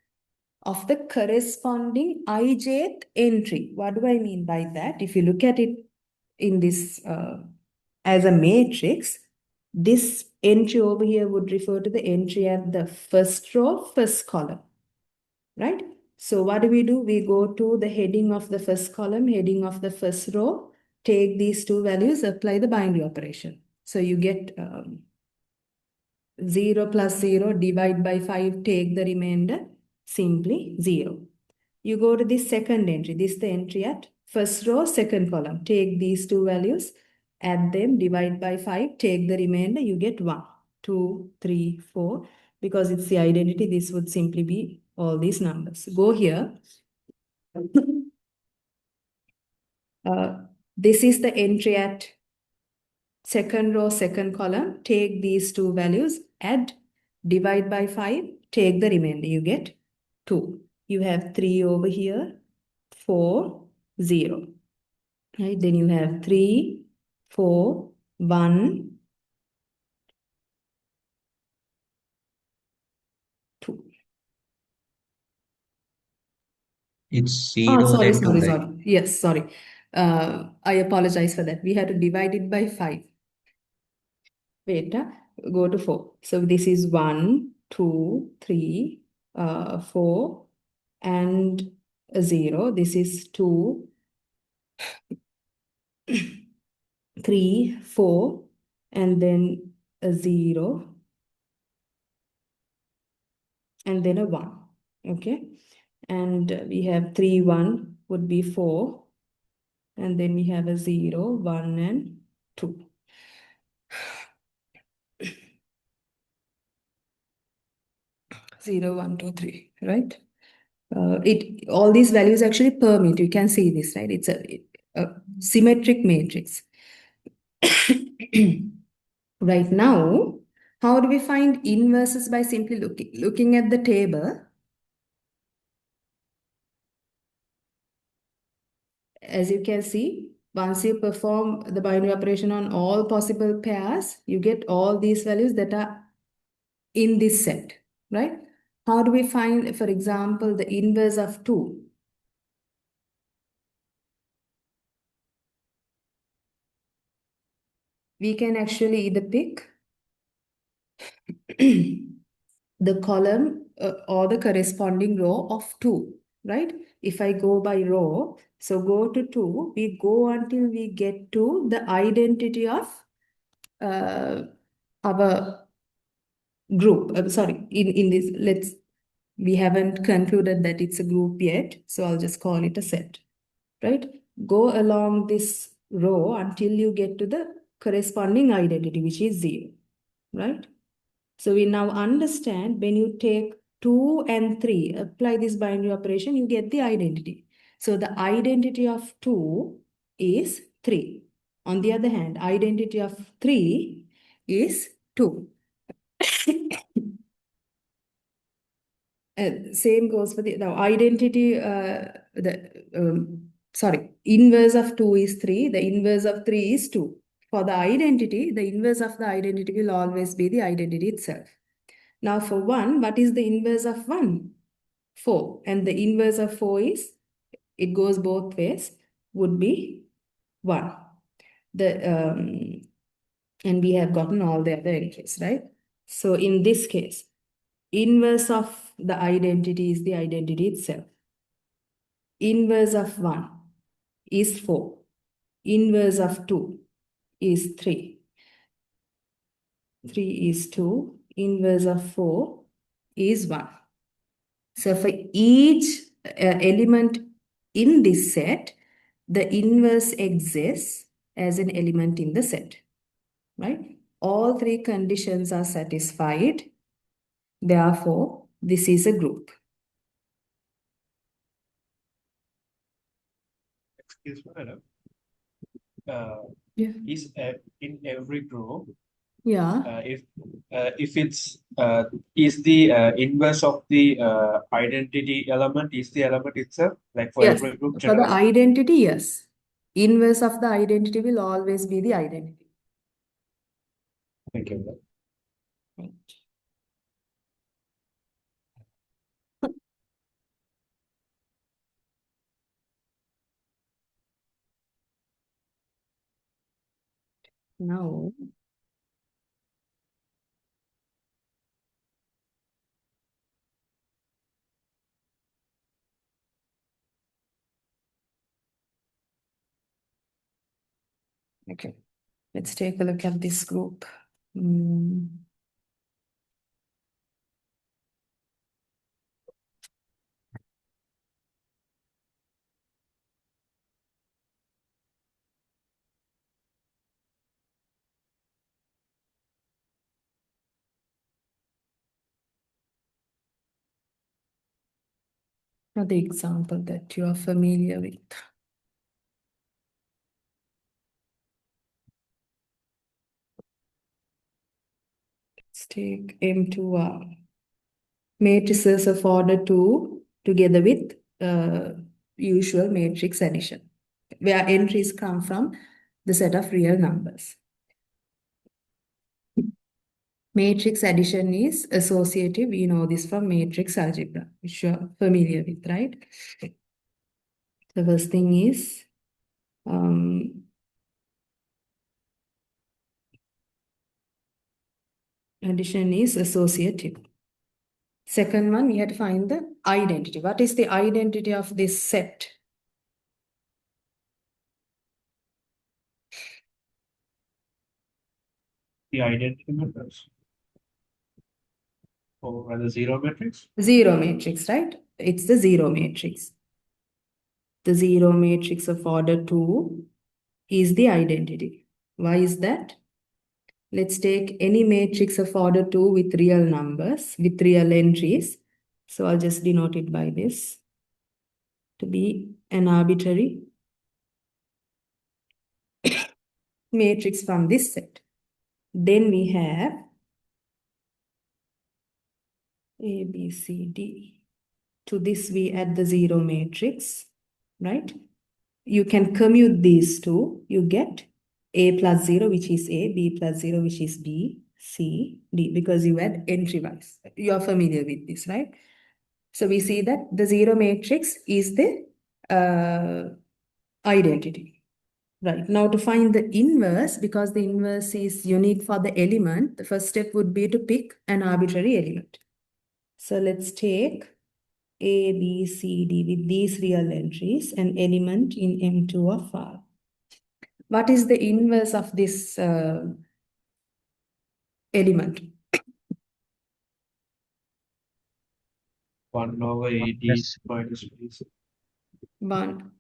of the corresponding ijth entry. What do I mean by that? If you look at it in this as a matrix, this entry over here would refer to the entry at the first row, first column, right? So what do? We go to the heading of the first column, heading of the first row, take these two values, apply the binary operation. So you get 0 plus 0, divide by 5, take the remainder, simply 0. You go to the second entry. This is the entry at first row, second column. Take these two values, add them, divide by 5, take the remainder, you get 1, 2, 3, 4. Because it's the identity, this would simply be all these numbers. Go here. This is the entry at second row, second column. Take these two values, add, divide by 5, take the remainder. You get 2. You have 3 over here, 4, 0. Right? Then you have 3, 4, 1, 2. It's Oh, 0 sorry, then 2, sorry, right? sorry. Yes, sorry. I apologize for that. We had to divide it by 5. Wait, go to 4. So this is 1, 2, 3, 4, and a 0. This is 2, 3, 4, and then a 0, and then a 1. Okay. And we have 3, 1 would be 4. And then we have a 0, 1, and 2. 0, 1, 2, 3, right? All these values actually permit. You can see this, right? It's a symmetric matrix. Right now, how do we find inverses? By simply looking at the table. As you can see, once you perform the binary operation on all possible pairs, you get all these values that are in this set, right? How do we find, for example, the inverse of 2? We can actually either pick the column or the corresponding row of 2, right? If I go by row, so go to 2, we go until we get to the identity of our group. In this, we haven't concluded that it's a group yet, so I'll just call it a set, right? Go along this row until you get to the corresponding identity, which is 0, right? So we now understand when you take 2 and 3, apply this binary operation, you get the identity. So the identity of 2 is 3. On the other hand, identity of 3 is 2. Same goes for the now identity, inverse of 2 is 3, the inverse of 3 is 2. For the identity, the inverse of the identity will always be the identity itself. Now for 1, what is the inverse of 1? 4. And the inverse of 4 is, it goes both ways, would be 1. And we have gotten all the other entries, right? So in this case, inverse of the identity is the identity itself. Inverse of 1 is 4. Inverse of 2 is 3. 3 is 2. Inverse of 4 is 1. So for each element in this set, the inverse exists as an element in the set, right? All 3 conditions are satisfied. Therefore, this is a group. Excuse me, madam. Yeah. Is in every group, Yeah. if it's is the inverse of the identity element is the element itself, like for Yes. every group For the generally? identity, yes. Inverse of the identity will always be the identity. Thank you. Right. Now, okay, let's take a look at this group. Another example that you are familiar with. Let's take M2R. Matrices of order 2 together with usual matrix addition, where entries come from the set of real numbers. Matrix addition is associative. We know this from matrix algebra, which you are familiar with, right? The first thing is addition is associative. Second one, we had to find the identity. What is the identity of this set? The identity matrix, or rather zero matrix? Zero matrix, right? It's the zero matrix. The zero matrix of order 2 is the identity. Why is that? Let's take any matrix of order 2 with real numbers, with real entries. So I'll just denote it by this to be an arbitrary matrix from this set. Then we have A, B, C, D. To this we add the zero matrix, right? You can commute these two, you get A plus 0, which is A, B plus 0, which is B, C, D, because you add entry-wise. You're familiar with this, right? So we see that the zero matrix is the identity. Right, now to find the inverse, because the inverse is unique for the element, the first step would be to pick an arbitrary element. So let's take A, B, C, D with these real entries, an element in M2 of R. What is the inverse of this element? 1 over 80 minus B. 1.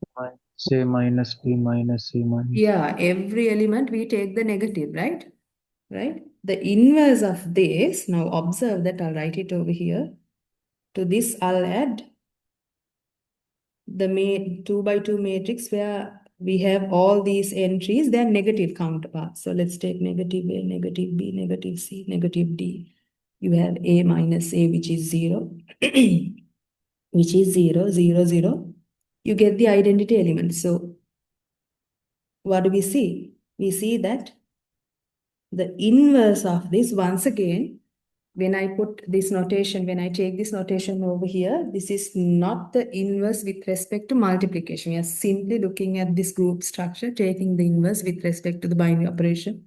Say minus B minus C minus. Yeah, every element we take the negative, right? Right? The inverse of this, now observe that I'll write it over here. To this, I'll add the 2 by 2 matrix where we have all these entries, they're negative counterparts. So let's take negative A, negative B, negative C, negative D. You have A minus A, which is 0, which is 0, 0, 0. You get the identity element. So what do we see? We see that the inverse of this, once again, when I put this notation, when I take this notation over here, this is not the inverse with respect to multiplication. We are simply looking at this group structure, taking the inverse with respect to the binary operation,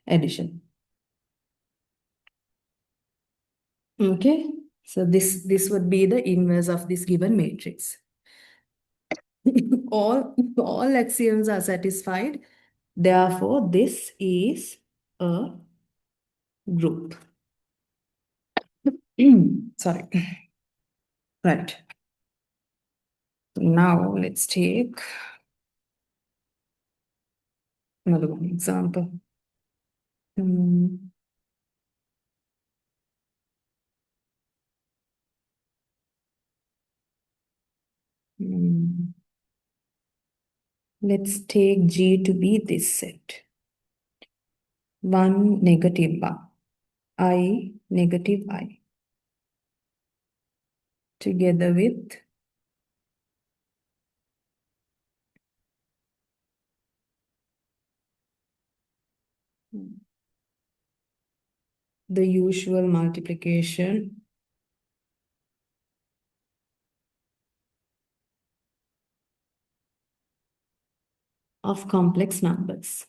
addition. Okay, so this would be the inverse of this given matrix. all axioms are satisfied. Therefore, this is a group. Sorry. Right. Now let's take another one example. Hmm. Let's take G to be this set. 1, negative 1, I, negative I, together with the usual multiplication of complex numbers.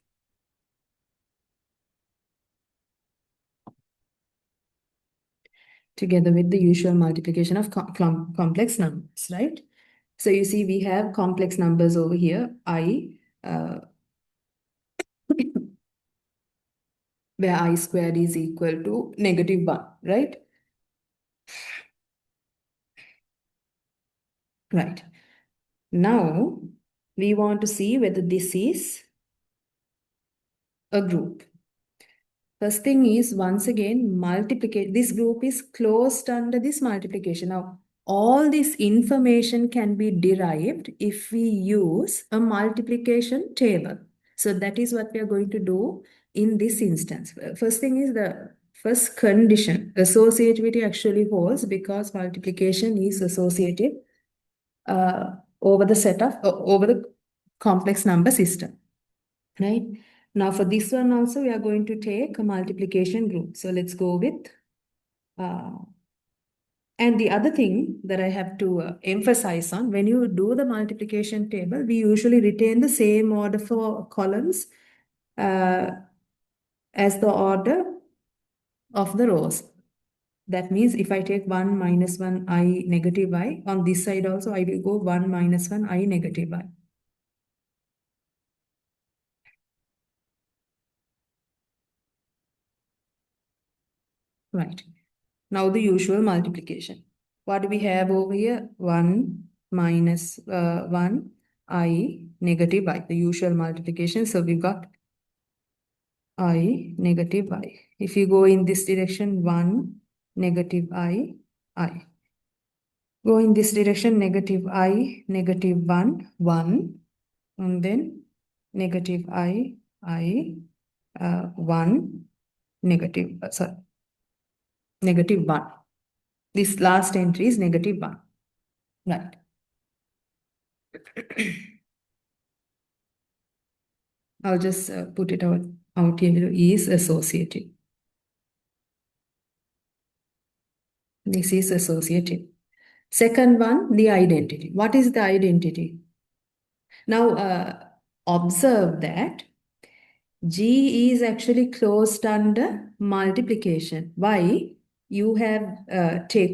Together with the usual multiplication of complex numbers, right? So you see we have complex numbers over here, I, where I squared is equal to negative 1, right? Right. Now, we want to see whether this is a group. First thing is, once again, multiplication. This group is closed under this multiplication. Now, all this information can be derived if we use a multiplication table. So that is what we are going to do in this instance. First thing is the first condition. Associativity actually holds because multiplication is associative over the set of, over the complex number system, right? Now for this one also, we are going to take a multiplication group. So let's go with, and the other thing that I have to emphasize on, when you do the multiplication table, we usually retain the same order for columns as the order of the rows. That means if I take 1 minus 1 I negative I, on this side also I will go 1 minus 1 I negative I. Right. Now the usual multiplication. What do we have over here? 1 minus 1 I negative I, the usual multiplication. So we got I, negative I. If you go in this direction, 1, negative I. Go in this direction, negative I, negative 1, 1. And then negative I, 1, negative 1. This last entry is negative 1. Right. I'll just put it out here, is associative. This is associative. Second one, the identity. What is the identity? Now, observe that G is actually closed under multiplication. Why? You have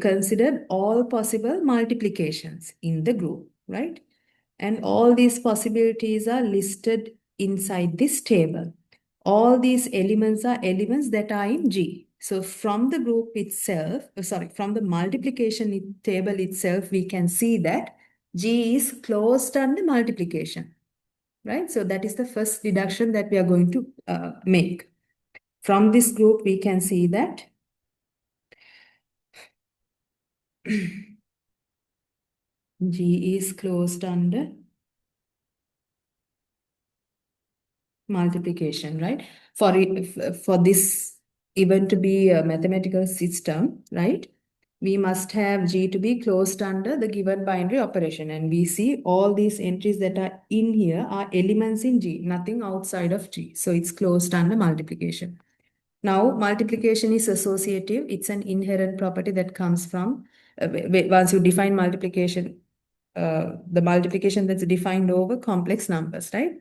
considered all possible multiplications in the group, right? And all these possibilities are listed inside this table. All these elements are elements that are in G. So from the group itself, from the multiplication table itself, we can see that G is closed under multiplication, right? So that is the first deduction that we are going to make. From this group, we can see that G is closed under multiplication, right? For this event to be a mathematical system, right? We must have G to be closed under the given binary operation. And we see all these entries that are in here are elements in G, nothing outside of G. So it's closed under multiplication. Now, multiplication is associative. It's an inherent property that comes from, once you define multiplication, the multiplication that's defined over complex numbers, right?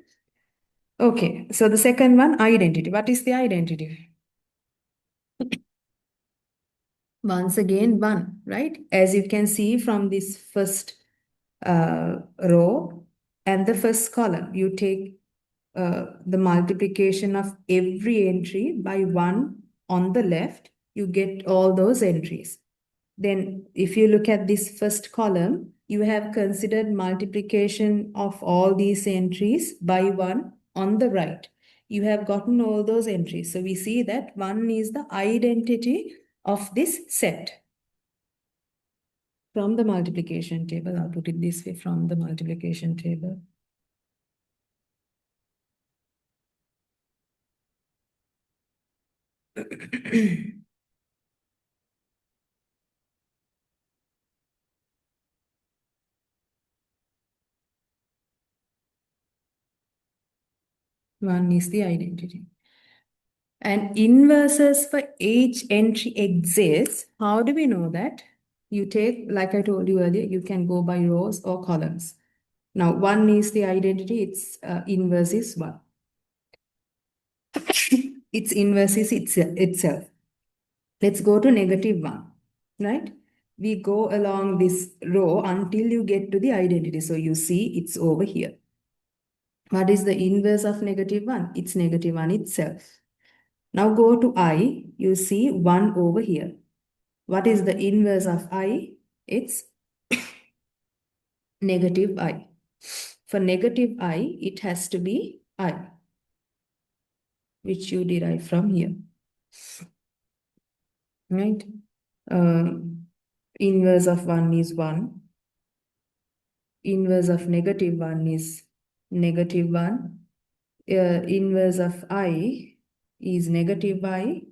Okay, so the second one, identity. What is the identity? Once again, 1, right? As you can see from this first row and the first column, you take the multiplication of every entry by 1 on the left, you get all those entries. Then if you look at this first column, you have considered multiplication of all these entries by 1 on the right. You have gotten all those entries. So we see that 1 is the identity of this set. From the multiplication table, I'll put it this way, from the multiplication table. One is the identity. And inverses for each entry exists. How do we know that? You take, like I told you earlier, you can go by rows or columns. Now, 1 is the identity, its inverse is 1. Its inverse is itself. Let's go to negative 1, right? We go along this row until you get to the identity. So you see it's over here. What is the inverse of negative 1? It's negative 1 itself. Now go to I, you see 1 over here. What is the inverse of I? It's negative I. For negative I, it has to be I, which you derive from here. Right? Inverse of 1 is 1. Inverse of negative 1 is negative 1. Inverse of I is negative I.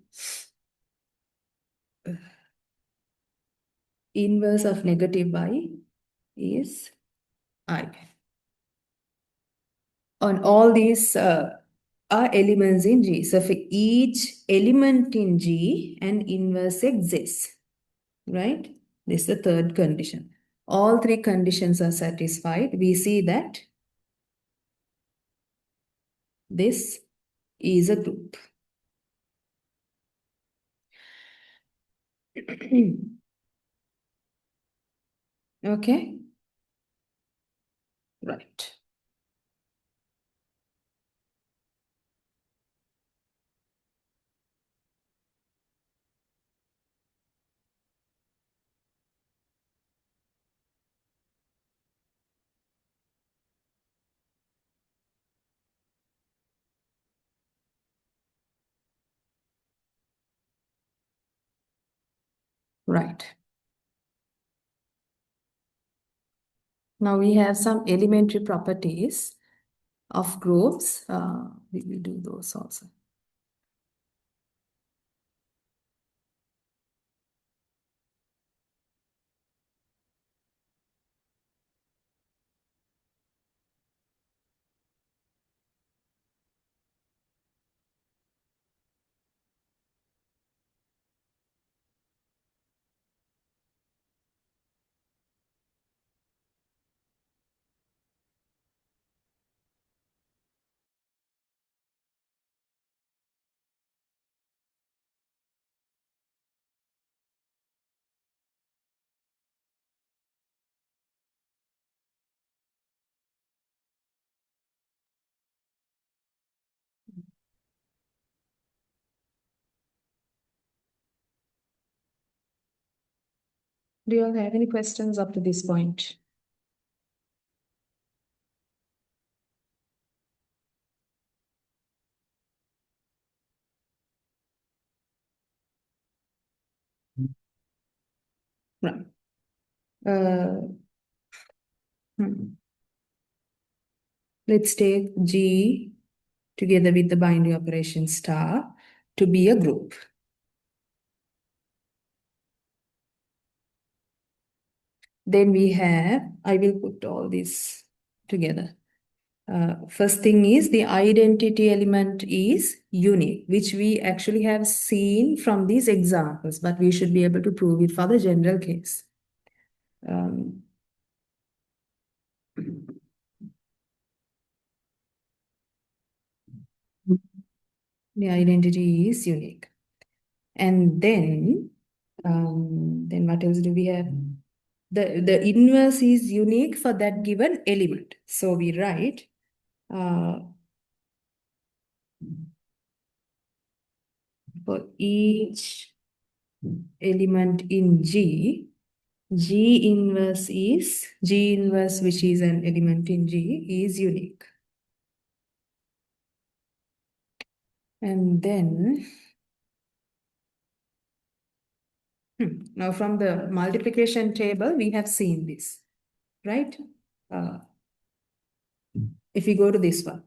Inverse of negative I is I. On all these are elements in G. So for each element in G, an inverse exists, right? This is the third condition. All three conditions are satisfied. We see that this is a group. Okay? Right. Right. Now we have some elementary properties of groups. We will do those also. Do you all have any questions up to this point? Right. Let's take G together with the binary operation star to be a group. Then we have, I will put all this together. First thing is the identity element is unique, which we actually have seen from these examples, but we should be able to prove it for the general case. The identity is unique. And then what else do we have? The inverse is unique for that given element. So we write for each element in G inverse, which is an element in G, is unique. And then, now from the multiplication table, we have seen this, right? If we go to this one,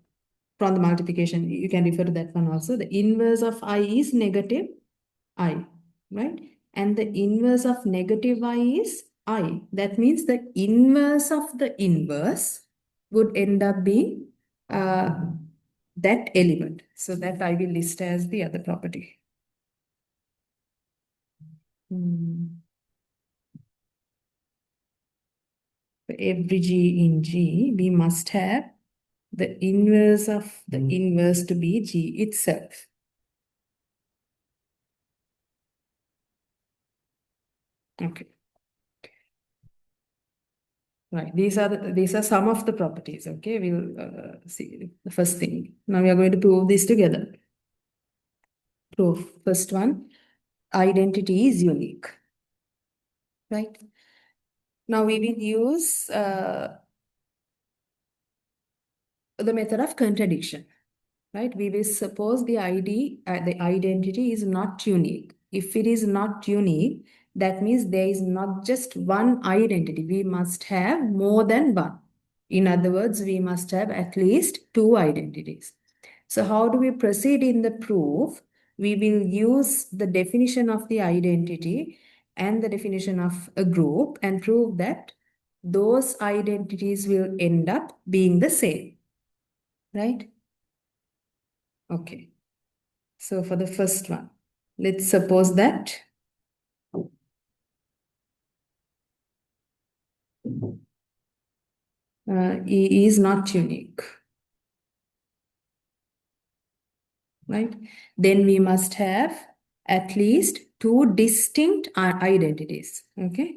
from the multiplication, you can refer to that one also. The inverse of I is negative I, right? And the inverse of negative I is I. That means the inverse of the inverse would end up being that element. So that I will list as the other property. For every G in G, we must have the inverse of the inverse to be G itself. Okay. Right. These are some of the properties. Okay. We'll see the first thing. Now we are going to prove this together. Proof. First one, identity is unique. Right. Now we will use the method of contradiction. Right. We will suppose the identity is not unique. If it is not unique, that means there is not just one identity. We must have more than one. In other words, we must have at least two identities. So how do we proceed in the proof? We will use the definition of the identity and the definition of a group and prove that those identities will end up being the same. Right? Okay. So for the first one, let's suppose that E is not unique. Right? Then we must have at least two distinct identities. Okay?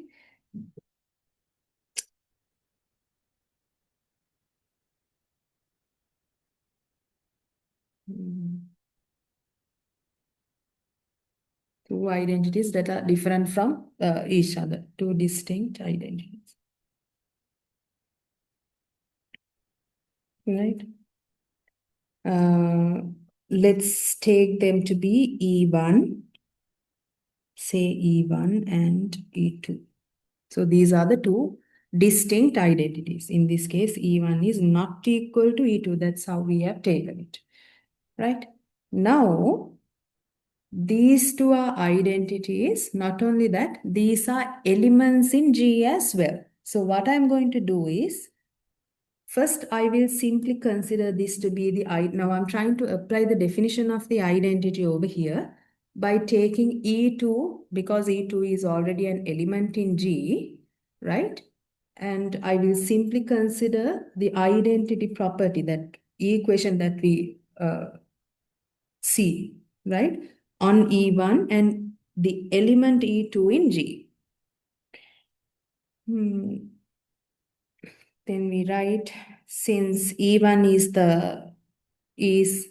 Two identities that are different from each other. Two distinct identities. Right? Let's take them to be E1 say E1 and E2. So these are the two distinct identities. In this case, E1 is not equal to E2. That's how we have taken it, right? Now, these two are identities. Not only that, these are elements in G as well. So what I'm going to do is, first, I will simply consider this to be the, now I'm trying to apply the definition of the identity over here by taking E2, because E2 is already an element in G, right? And I will simply consider the identity property, that equation that we see, right, on E1 and the element E2 in G. Then we write, since E1 is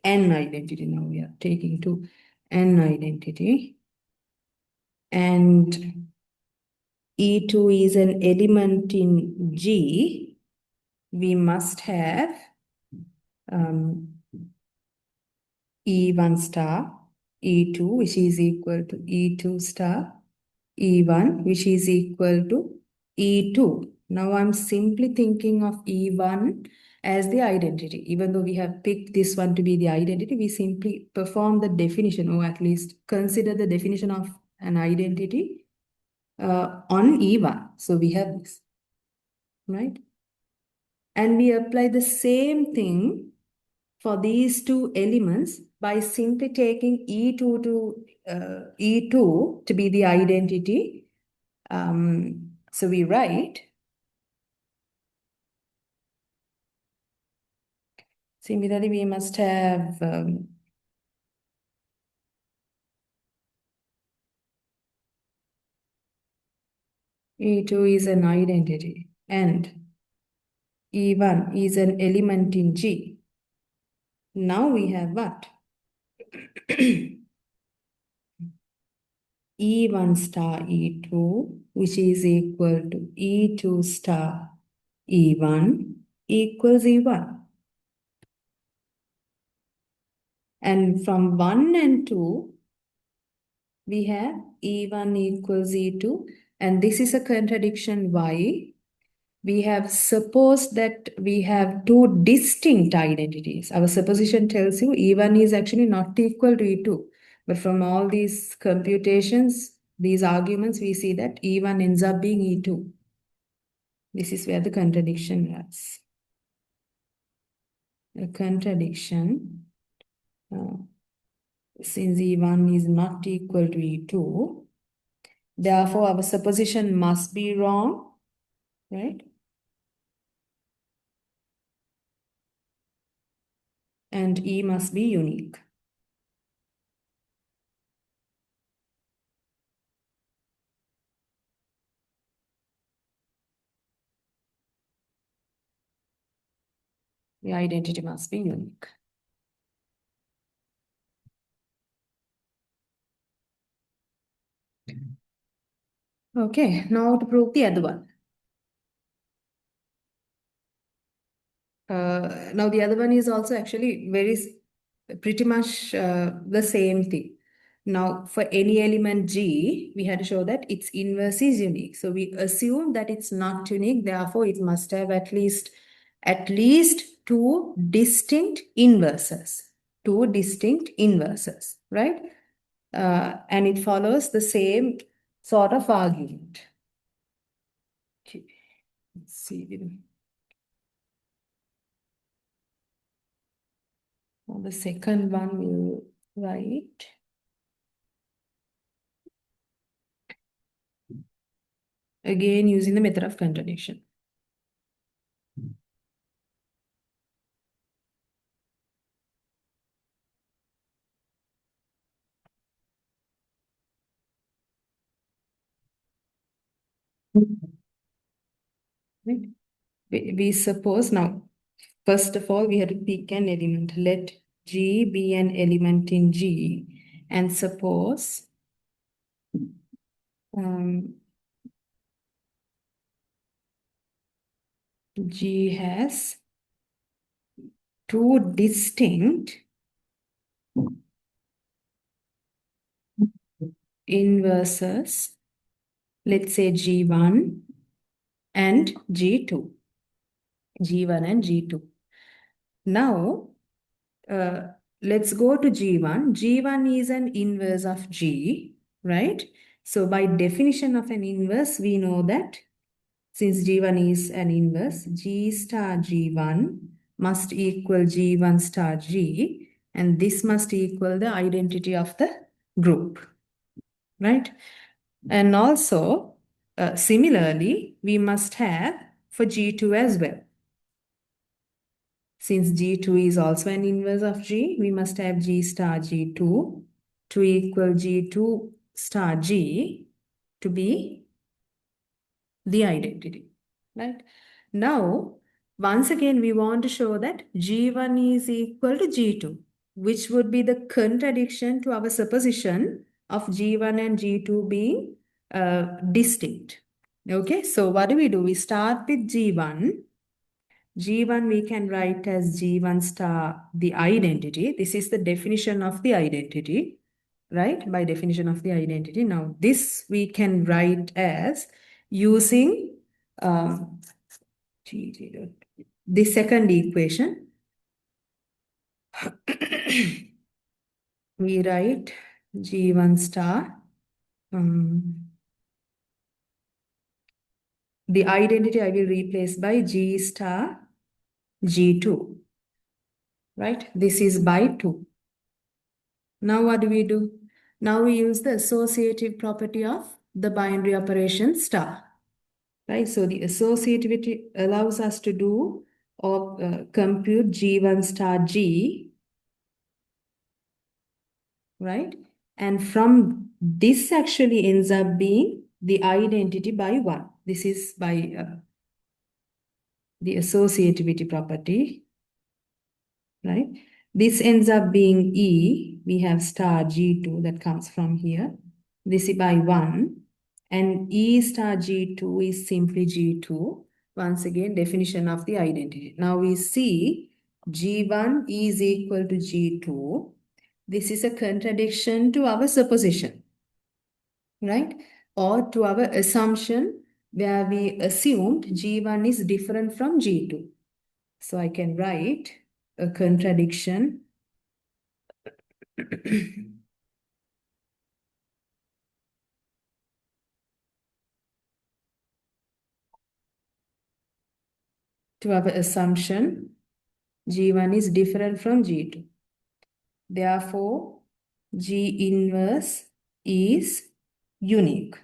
n identity, now we are taking to n identity, and E2 is an element in G, we must have E1 star, E2, which is equal to E2 star, E1, which is equal to E2. Now I'm simply thinking of E1 as the identity. Even though we have picked this one to be the identity, we simply perform the definition, or at least consider the definition of an identity on E1. So we have this, right? And we apply the same thing for these two elements by simply taking E2 to be the identity. So we write, similarly, we must have E2 is an identity and E1 is an element in G. Now we have what? E1 star E2, which is equal to E2 star E1 equals E1. And from 1 and 2, we have E1 equals E2. And this is a contradiction. Why? We have supposed that we have two distinct identities. Our supposition tells you E1 is actually not equal to E2. But from all these computations, these arguments, we see that E1 ends up being E2. This is where the contradiction lies. A contradiction. Since E1 is not equal to E2, therefore our supposition must be wrong, right? And E must be unique. The identity must be unique. Okay, now to prove the other one. Now the other one is also actually pretty much the same thing. Now for any element G, we had to show that its inverse is unique. So we assume that it's not unique, therefore it must have at least two distinct inverses. Two distinct inverses, right? And it follows the same sort of argument. Okay. Let's see. Now the second one we'll write. Again, using the method of contradiction. Right? We suppose now, first of all, we have to pick an element. Let G be an element in G. And suppose G has two distinct inverses, let's say G1 and G2. G1 and G2. Now, let's go to G1. G1 is an inverse of G, right? So by definition of an inverse, we know that since G1 is an inverse, G star G1 must equal G1 star G, and this must equal the identity of the group, right? And also, similarly, we must have for G2 as well. Since G2 is also an inverse of G, we must have G star G2 to equal G2 star G to be the identity, right? Now, once again, we want to show that G1 is equal to G2, which would be the contradiction to our supposition of G1 and G2 being distinct. Okay, so what do? We start with G1. G1 we can write as G1 star the identity. This is the definition of the identity, right? By definition of the identity. Now, this we can write as using the second equation. We write G1 star. The identity I will replace by G star G2, right? This is by 2. Now what do? Now we use the associative property of the binary operation star, right? So the associativity allows us to do or compute G1 star G, right? And from this actually ends up being the identity by 1. This is by the associativity property, right? This ends up being E. We have star G2 that comes from here. This is by 1. And E star G2 is simply G2. Once again, definition of the identity. Now we see G1 is equal to G2. This is a contradiction to our supposition, right? Or to our assumption where we assumed G1 is different from G2. So I can write a contradiction to our assumption G1 is different from G2. Therefore, G inverse is unique,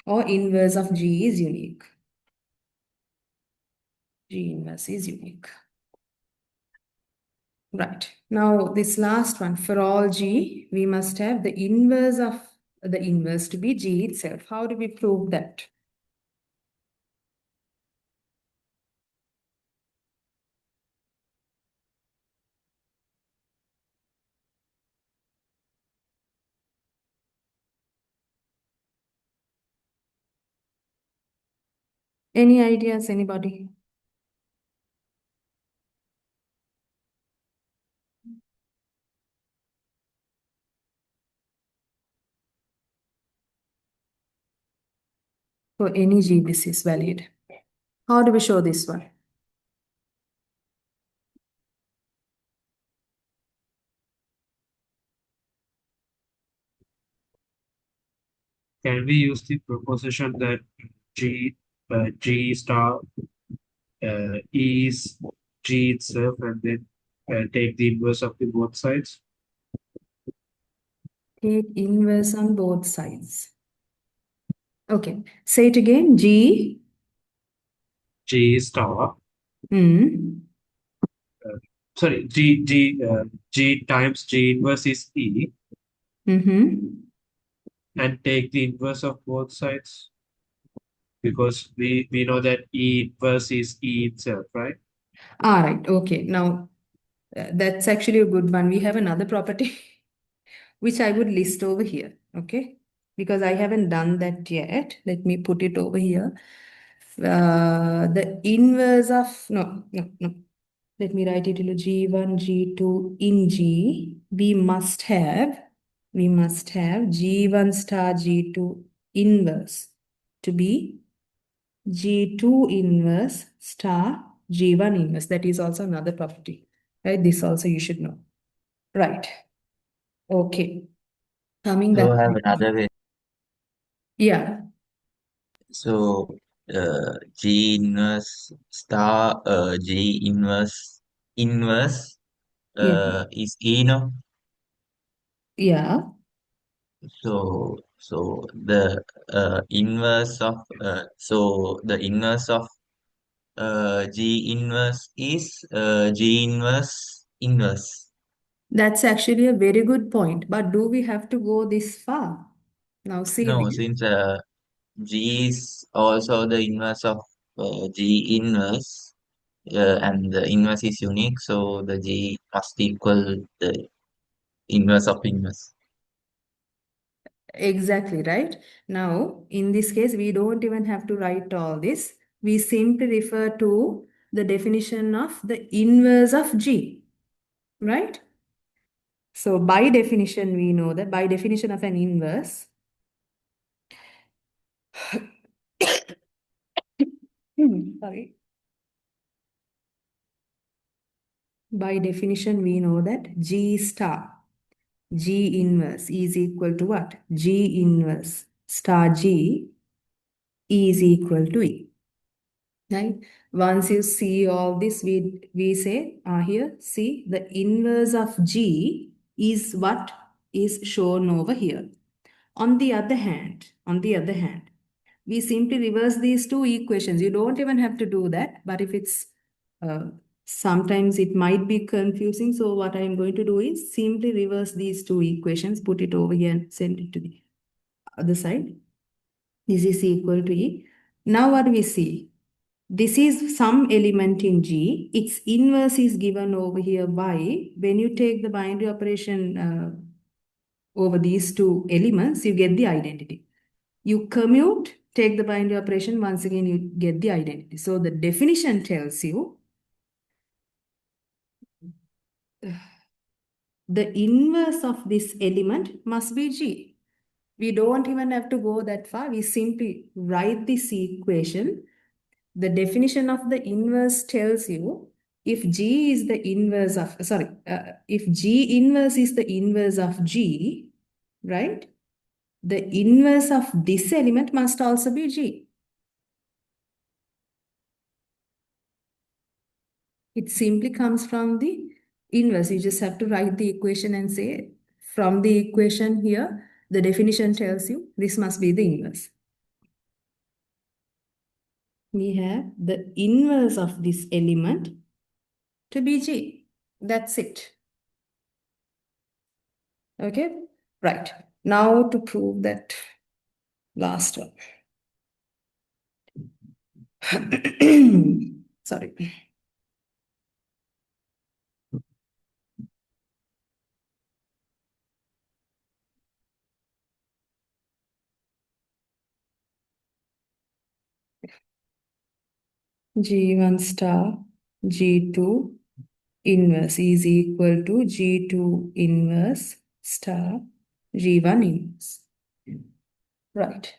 or inverse of G is unique. G inverse is unique. Right. Now, this last one, for all G, we must have the inverse of the inverse to be G itself. How do we prove that? Any ideas, anybody? For any G, this is valid. How do we show this one? Can we use the proposition that G star is G itself and then take the inverse of the both sides? Take inverse on both sides. Okay, say it again. G. G star. Sorry, G times G inverse is E. And take the inverse of both sides. Because we know that E inverse is E itself, right? All right, okay. Now, that's actually a good one. We have another property which I would list over here, okay? Because I haven't done that yet. Let me put it over here. The inverse of, no. Let me write it in G1, G2 in G. We must have we must have G1 star G2 inverse to be G2 inverse star G1 inverse. That is also another property, right? This also you should know. Right. Okay. Coming So I back. have another way. Yeah. So G inverse star G inverse Yeah. is E, no? Yeah. So the inverse of G inverse is G inverse. That's actually a very good point. But do we have to go this far? Now see No, this. since G is also the inverse of G inverse, and the inverse is unique, so the G must equal the inverse of inverse. Exactly, right? Now, in this case, we don't even have to write all this. We simply refer to the definition of the inverse of G, right? So by definition, we know that by definition of an inverse, sorry. By definition, we know that G star, G inverse is equal to what? G inverse star G is equal to E. Right? Once you see all this, we say here, see the inverse of G is what is shown over here. On the other hand, we simply reverse these two equations. You don't even have to do that, but if it's sometimes it might be confusing. So what I'm going to do is simply reverse these two equations, put it over here and send it to the other side. This is equal to E. Now what do we see? This is some element in G. Its inverse is given over here by, when you take the binary operation over these two elements, you get the identity. You commute, take the binary operation, once again you get the identity. So the definition tells you the inverse of this element must be G. We don't even have to go that far. We simply write this equation. The definition of the inverse tells you if G is the inverse of, if G inverse is the inverse of G, right? The inverse of this element must also be G. It simply comes from the inverse. You just have to write the equation and say from the equation here, the definition tells you this must be the inverse. We have the inverse of this element to be G. That's it. Okay, right. Now to prove that last one. Sorry. G1 star G2 inverse is equal to G2 inverse star G1 inverse. Right.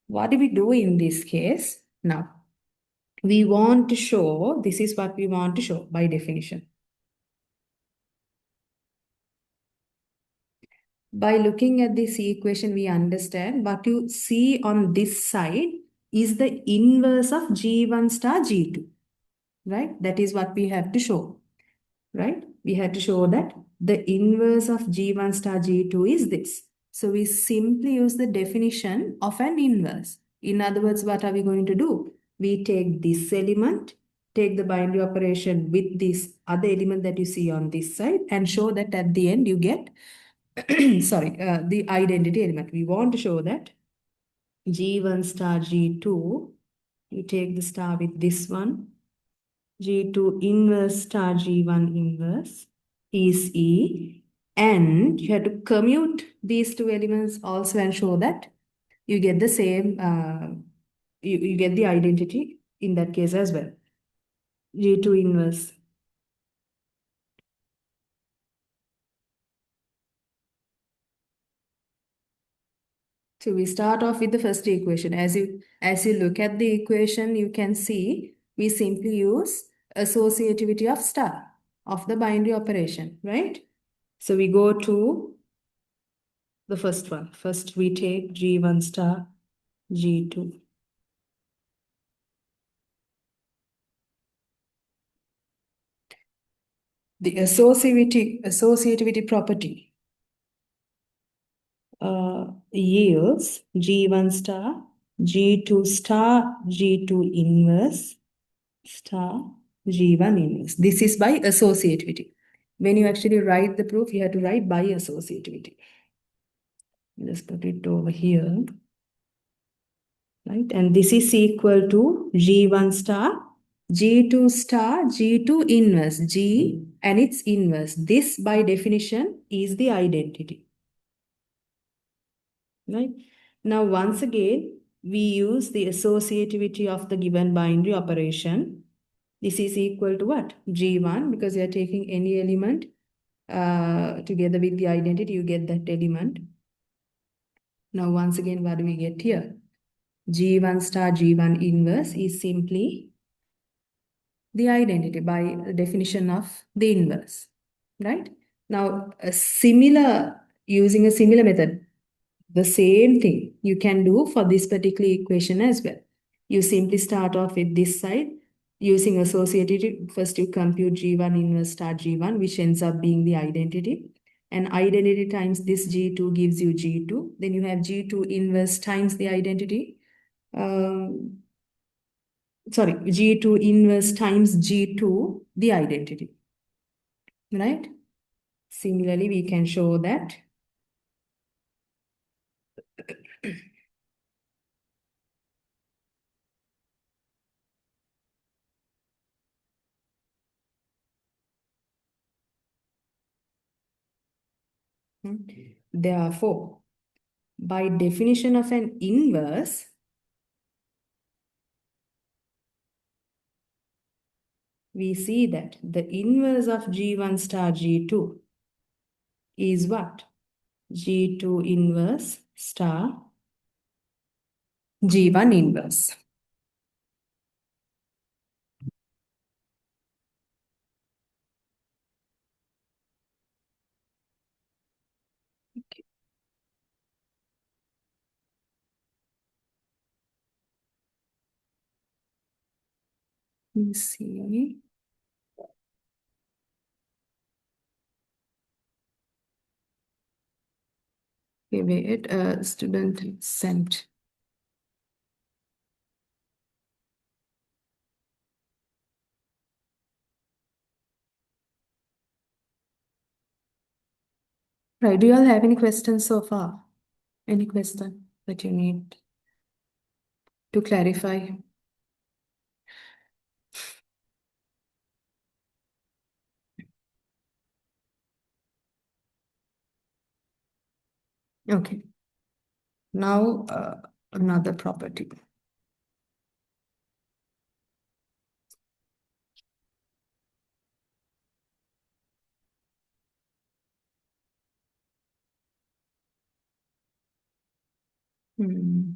What do we do in this case? Now, we want to show, this is what we want to show by definition. By looking at this equation, we understand what you see on this side is the inverse of G1 star G2, right? That is what we have to show, right? We have to show that the inverse of G1 star G2 is this. So we simply use the definition of an inverse. In other words, what are we going to do? We take this element, take the binary operation with this other element that you see on this side and show that at the end you get the identity element. We want to show that G1 star G2, you take the star with this one, G2 inverse star G1 inverse is E, and you have to commute these two elements also and show that you get the same, you get the identity in that case as well. G2 inverse. So we start off with the first equation. As you look at the equation, you can see we simply use associativity of star of the binary operation, right? So we go to the first one. First we take G1 star, G2. The associativity property yields G1 star, G2 star, G2 inverse star, G1 inverse. This is by associativity. When you actually write the proof, you have to write by associativity. Just put it over here. Right? And this is equal to G1 star, G2 star, G2 inverse, G and its inverse. This by definition is the identity. Right? Now, once again, we use the associativity of the given binary operation. This is equal to what? G1, because you are taking any element together with the identity, you get that element. Now, once again, what do we get here? G1 star G1 inverse is simply the identity by definition of the inverse, right? Now, using a similar method, the same thing you can do for this particular equation as well. You simply start off with this side using associativity. First, you compute G1 inverse star G1, which ends up being the identity. And identity times this G2 gives you G2. Then you have G2 inverse times the identity. G2 inverse times G2, the identity, right? Similarly, we can show that therefore, by definition of an inverse, we see that the inverse of G1 star G2 is what? G2 inverse star G1 inverse. Okay. Let me see. Okay, wait, student sent. Right, do you all have any questions so far? Any question that you need to clarify? Okay. Now, another property. Hmm.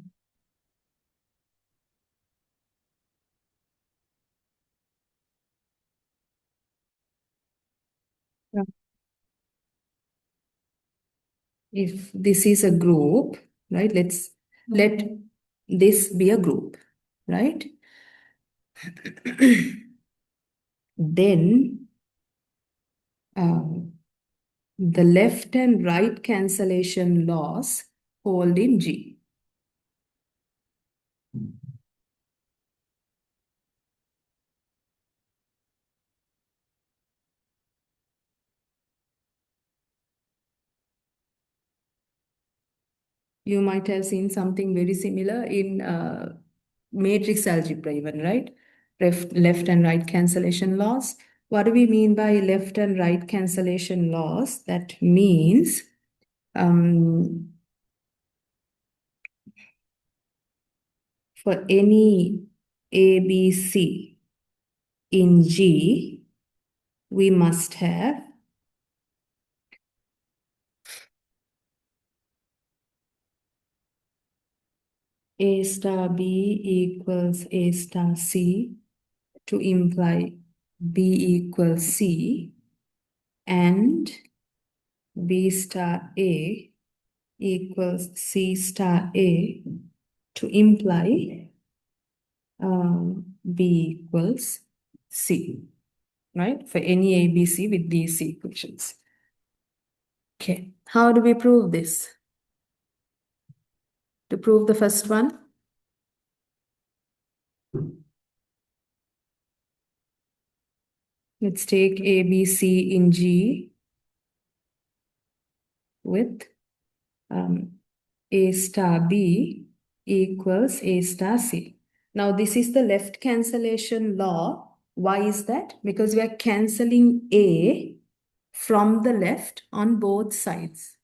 Yeah. If this is a group, right? Let this be a group, right? Then the left and right cancellation laws hold in G. You might have seen something very similar in matrix algebra even, right? Left and right cancellation laws. What do we mean by left and right cancellation laws? That means for any ABC in G, we must have A star B equals A star C to imply B equals C, and B star A equals C star A to imply B equals C, right? For any ABC with these equations. Okay, how do we prove this? To prove the first one, let's take ABC in G with A star B equals A star C. Now this is the left cancellation law. Why is that? Because we are cancelling A from the left on both sides.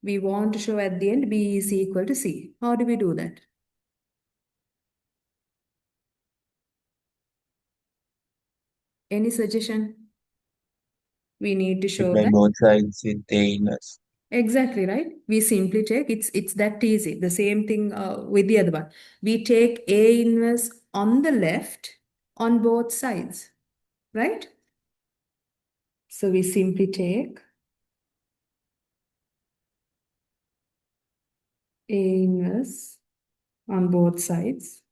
We want to show at the end B is equal to C. How do we do that? Any suggestion? We need to show Multiply that. both sides with A inverse. Exactly, right? We simply take, it's that easy. The same thing with the other one. We take A inverse on the left on both sides, right? So we simply take A inverse on both sides.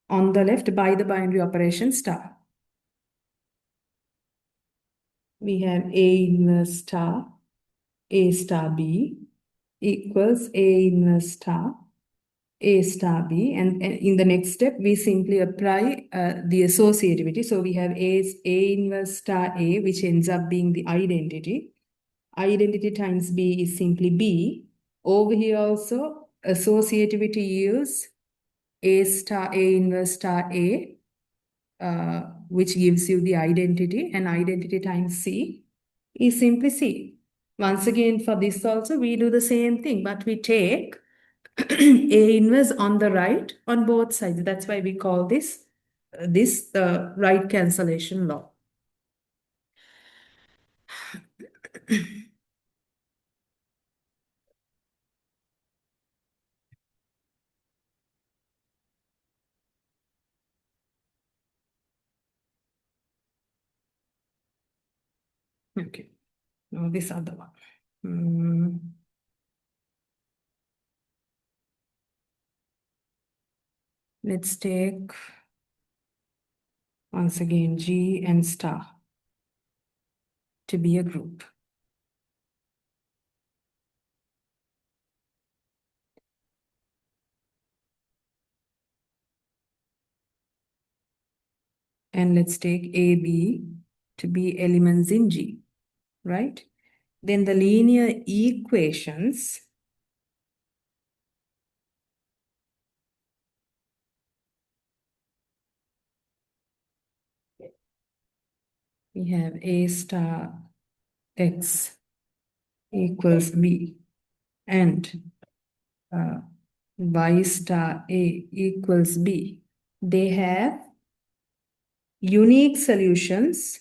On the left by the binary operation star. We have A inverse star, A star B equals A inverse star, A star B, and in the next step we simply apply the associativity. So we have A inverse star A, which ends up being the identity. Identity times B is simply B. Over here also associativity yields A star A inverse star A, which gives you the identity, and identity times C is simply C. Once again, for this also, we do the same thing, but we take A inverse on the right on both sides. That's why we call this right cancellation law. Okay, now this other one. Let's take once again G and star to be a group. And let's take A, B to be elements in G, right? Then the linear equations we have A star X equals B and Y star A equals B. They have unique solutions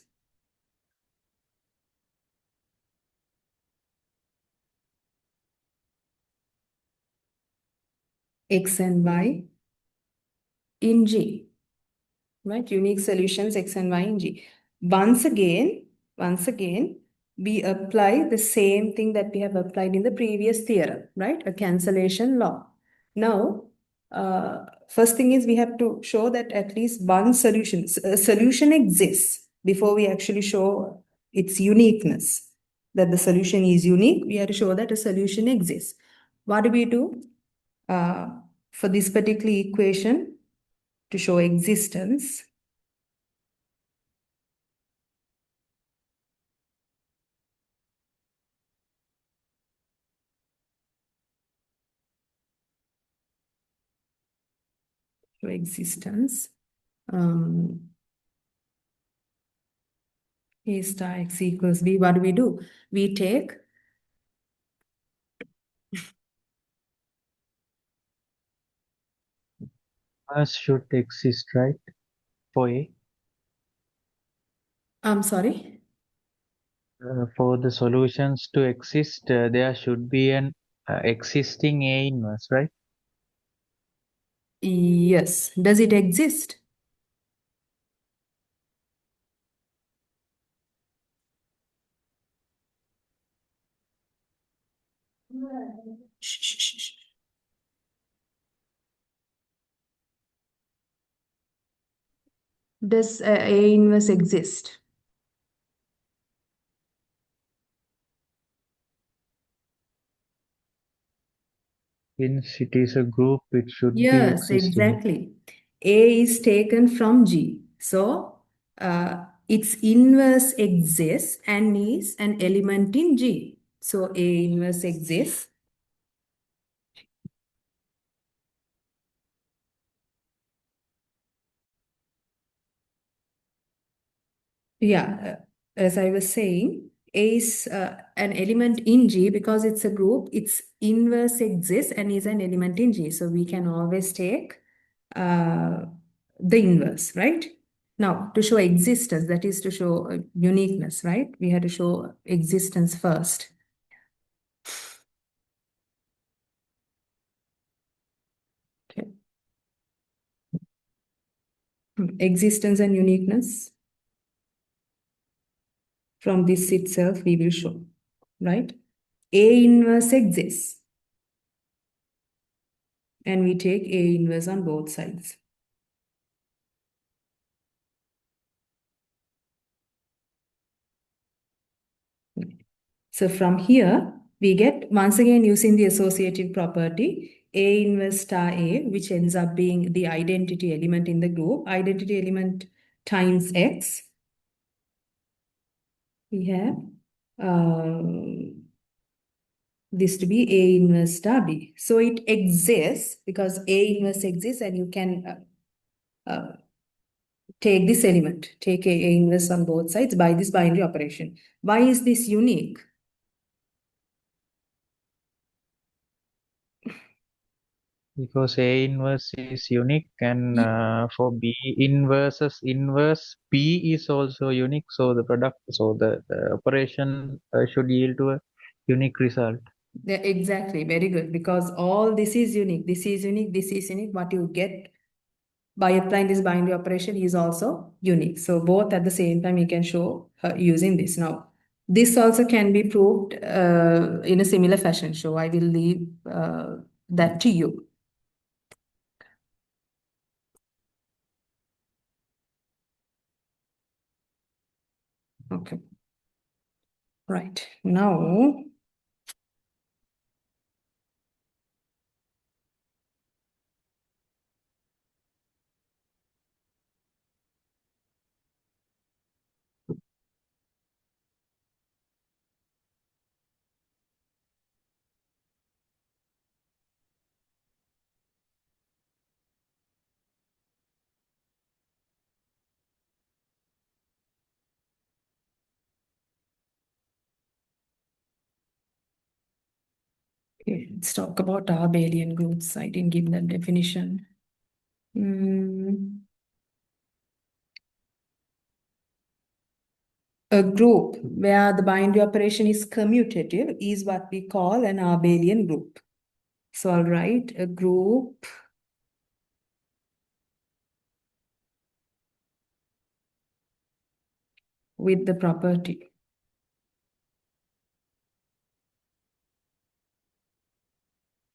X and Y in G, right? Unique solutions X and Y in G. Once again, we apply the same thing that we have applied in the previous theorem, right? A cancellation law. Now, first thing is we have to show that at least one solution, a solution exists before we actually show its uniqueness. That the solution is unique, we have to show that a solution exists. What do we do? For this particular equation, to show existence, A star X equals B, what do? We take Should exist, right? For A. I'm sorry. For the solutions to exist, there should be an existing A inverse, right? Yes. Does it exist? Shh, shh, shh, shh. Does A inverse exist? Since it is a group, it should be Yes, existing. exactly. A is taken from G. So its inverse exists and is an element in G. So A inverse exists. Yeah, as I was saying, A is an element in G because it's a group. Its inverse exists and is an element in G. So we can always take the inverse, right? Now, to show existence, that is to show uniqueness, right? We had to show existence first. Okay. Existence and uniqueness. From this itself, we will show, right? A inverse exists. And we take A inverse on both sides. So from here, we get, once again, using the associative property, A inverse star A, which ends up being the identity element in the group, identity element times X. We have this to be A inverse star B. So it exists because A inverse exists and you can take this element, take A inverse on both sides by this binary operation. Why is this unique? Because A inverse is unique, and for B inverses inverse, P is also unique. So the product, so the operation should yield to a unique result. Yeah, exactly, very good. Because all this is unique, this is unique, this is unique. What you get by applying this binary operation is also unique. So both at the same time you can show using this. Now, this also can be proved in a similar fashion. So I will leave that to you. Okay. Right. Now, okay, let's talk about abelian groups. I didn't give that definition. A group where the binary operation is commutative is what we call an abelian group. So I'll write a group with the property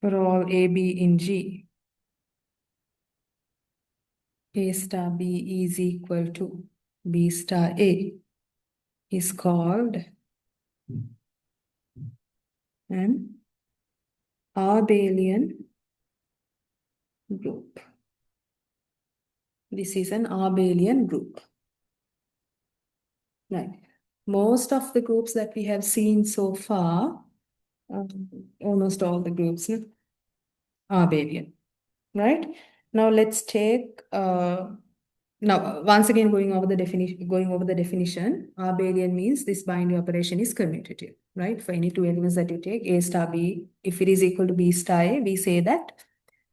for all A, B in G. A star B is equal to B star A is called an abelian group. This is an abelian group. Right. Most of the groups that we have seen so far, almost all the groups are abelian. Right? Now let's take now once again going over the definition, abelian means this binary operation is commutative, right? For any two elements that you take, A star B, if it is equal to B star A, we say that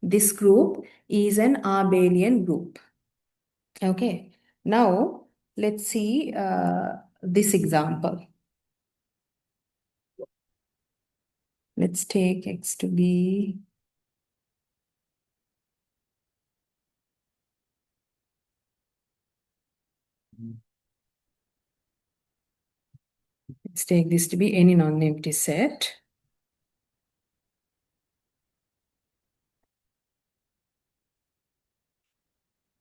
this group is an abelian group. Okay. Now let's see this example. Let's take x to be let's take this to be any non-empty set.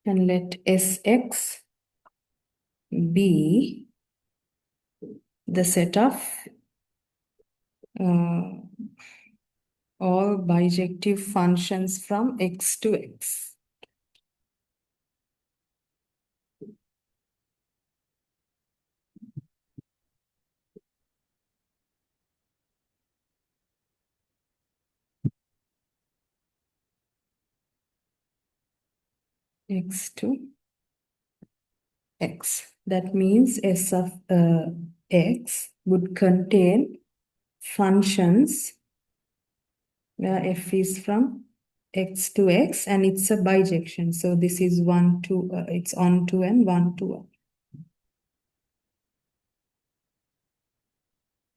And let Sx be the set of all bijective functions from x to x. X to x. That means S of x would contain functions where f is from x to x and it's a bijection. So this is 1 to, it's on to and 1 to 1.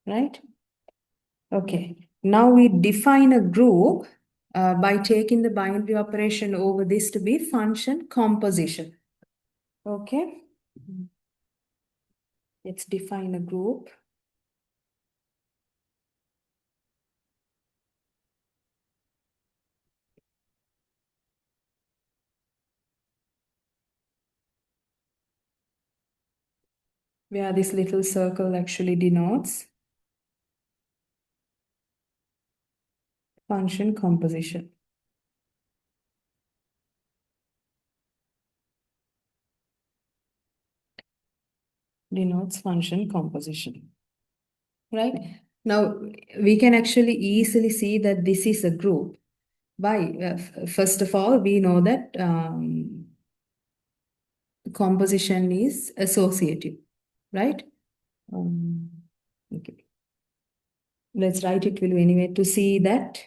Right? Okay. Now we define a group by taking the binary operation over this to be function composition. Okay. Let's define a group. Where this little circle actually denotes function composition. Denotes function composition. Right? Now, we can actually easily see that this is a group. Why? First of all, we know that composition is associative, right? Okay. Let's write it will anyway to see that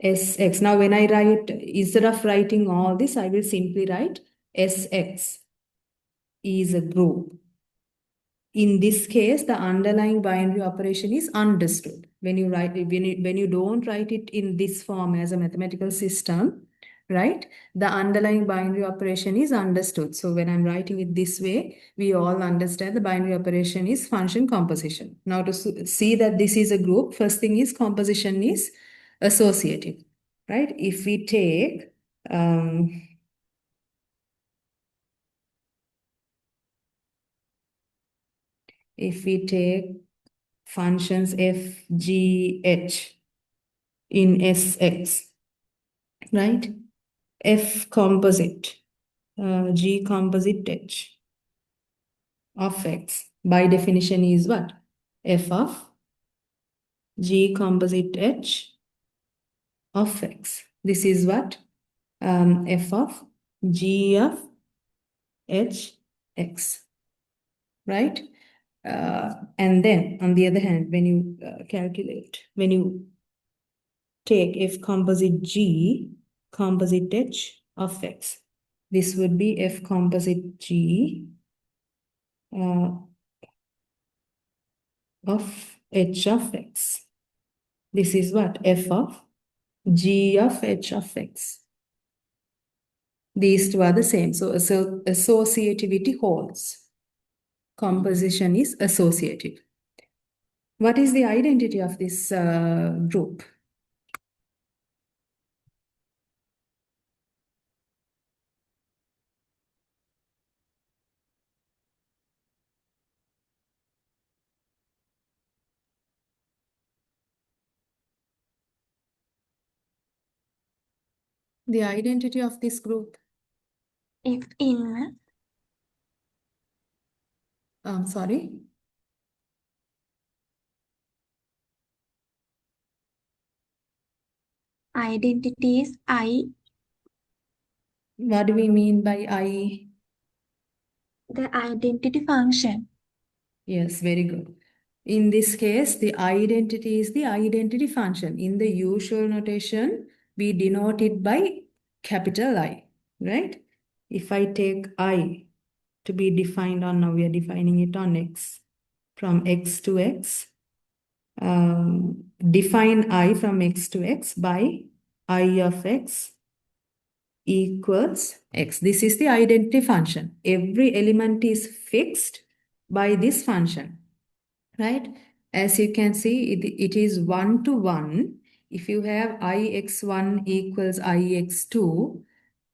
Sx. Now, when I write, instead of writing all this, I will simply write Sx is a group. In this case, the underlying binary operation is understood. When you write, when you don't write it in this form as a mathematical system, right? The underlying binary operation is understood. So when I'm writing it this way, we all understand the binary operation is function composition. Now to see that this is a group, first thing is composition is associative, right? If we take functions f, g, h in Sx, right? F composite, g composite h of x by definition is what? F of g composite h of x. This is what? F of g of h x, right? And then on the other hand, when you when you take F composite G composite H of X, this would be F composite G of H of X. This is what? F of G of H of X. These two are the same. So associativity holds. Composition is associative. What is the identity of this group? The identity of this group? If in Sorry? identities I, What do we mean by I? the identity function. Yes, very good. In this case, the identity is the identity function. In the usual notation, we denote it by capital I, right? If I take I to be defined on, now we are defining it on X, from X to X, define I from x to x by I of x equals x. This is the identity function. Every element is fixed by this function, right? As you can see, it is 1 to 1. If you have ix1 equals ix2,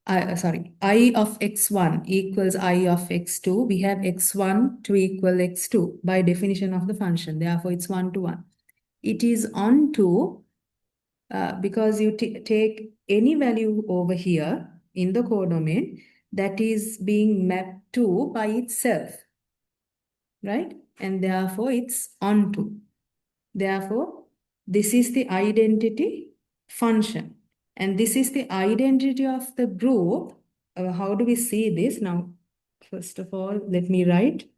I of x1 equals I of x2, we have x1 to equal x2 by definition of the function. Therefore, it's 1 to 1. It is on to, because you take any value over here in the codomain that is being mapped to by itself, right? And therefore, it's on to. Therefore, this is the identity function. And this is the identity of the group. How do we see this? Now, first of all, let me write.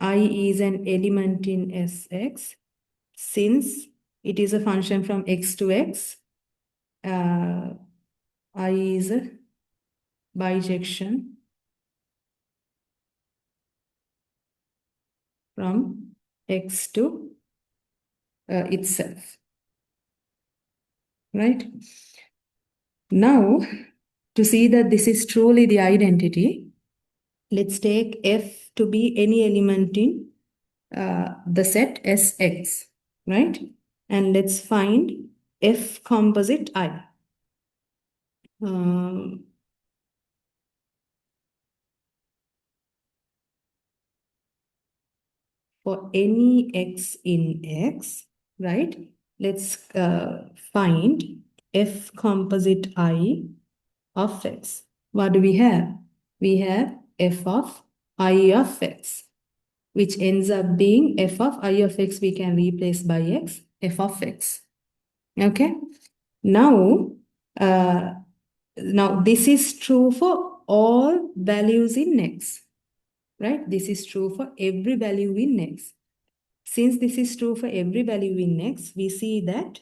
I is an element in Sx. Since it is a function from x to x, I is a bijection from x to itself, right? Now, to see that this is truly the identity, let's take f to be any element in the set Sx, right? And let's find f composite I. For any x in x, right? Let's find f composite I of x. What do we have? We have f of I of x, which ends up being f of I of x we can replace by x, f of x. Okay? Now, this is true for all values in x, right? This is true for every value in x. Since this is true for every value in x, we see that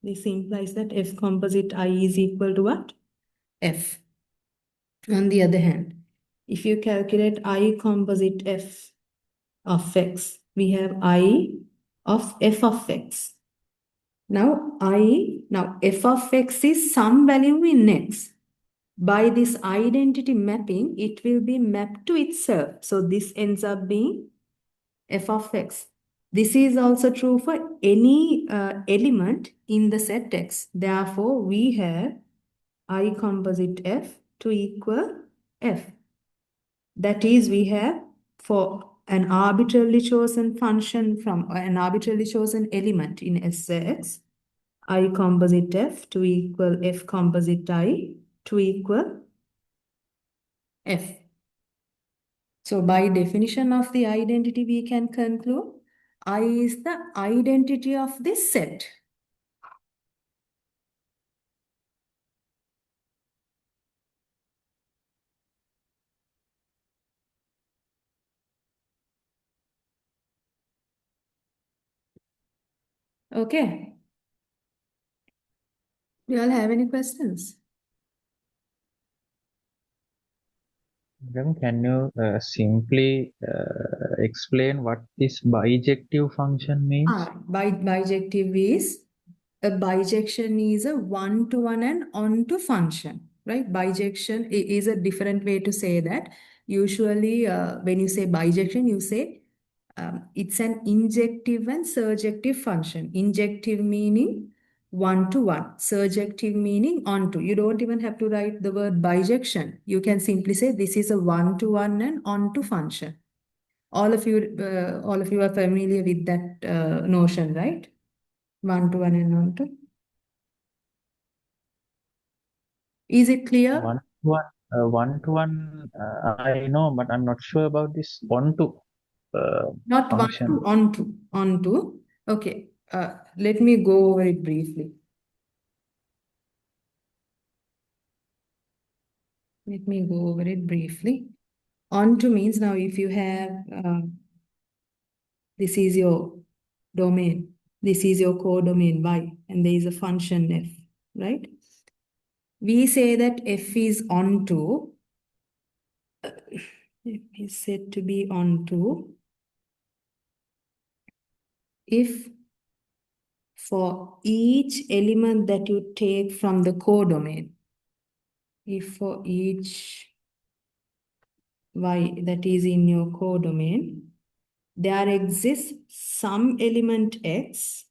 this implies that f composite I is equal to what? F. On the other hand, if you calculate I composite f of x, we have I of f of x. Now f of x is some value in x. By this identity mapping, it will be mapped to itself. So this ends up being f of x. This is also true for any element in the set x. Therefore, we have I composite f to equal f. That is, we have for an arbitrarily chosen function from an arbitrarily chosen element in Sx, I composite f to equal f composite I to equal f. So by definition of the identity, we can conclude I is the identity of this set. Okay. Do you all have any questions? Madam, can you simply explain what this bijective function means? Bijective is a bijection is a one-to-one and on-to function, right? Bijection is a different way to say that. Usually, when you say bijection, you say it's an injective and surjective function. Injective meaning one-to-one, surjective meaning on-to. You don't even have to write the word bijection. You can simply say this is a one-to-one and on-to function. All of you are familiar with that notion, right? One-to-one and on-to. Is it clear? One-to-one, I know, but I'm not sure about this on-to Not function. one-to, onto. Okay, let me go over it briefly. Let me go over it briefly. Onto means now if you have, this is your domain, this is your codomain y, and there is a function f, right? We say that f is onto, f is said to be onto if for each element that you take from the codomain. If for each y that is in your codomain, there exists some element x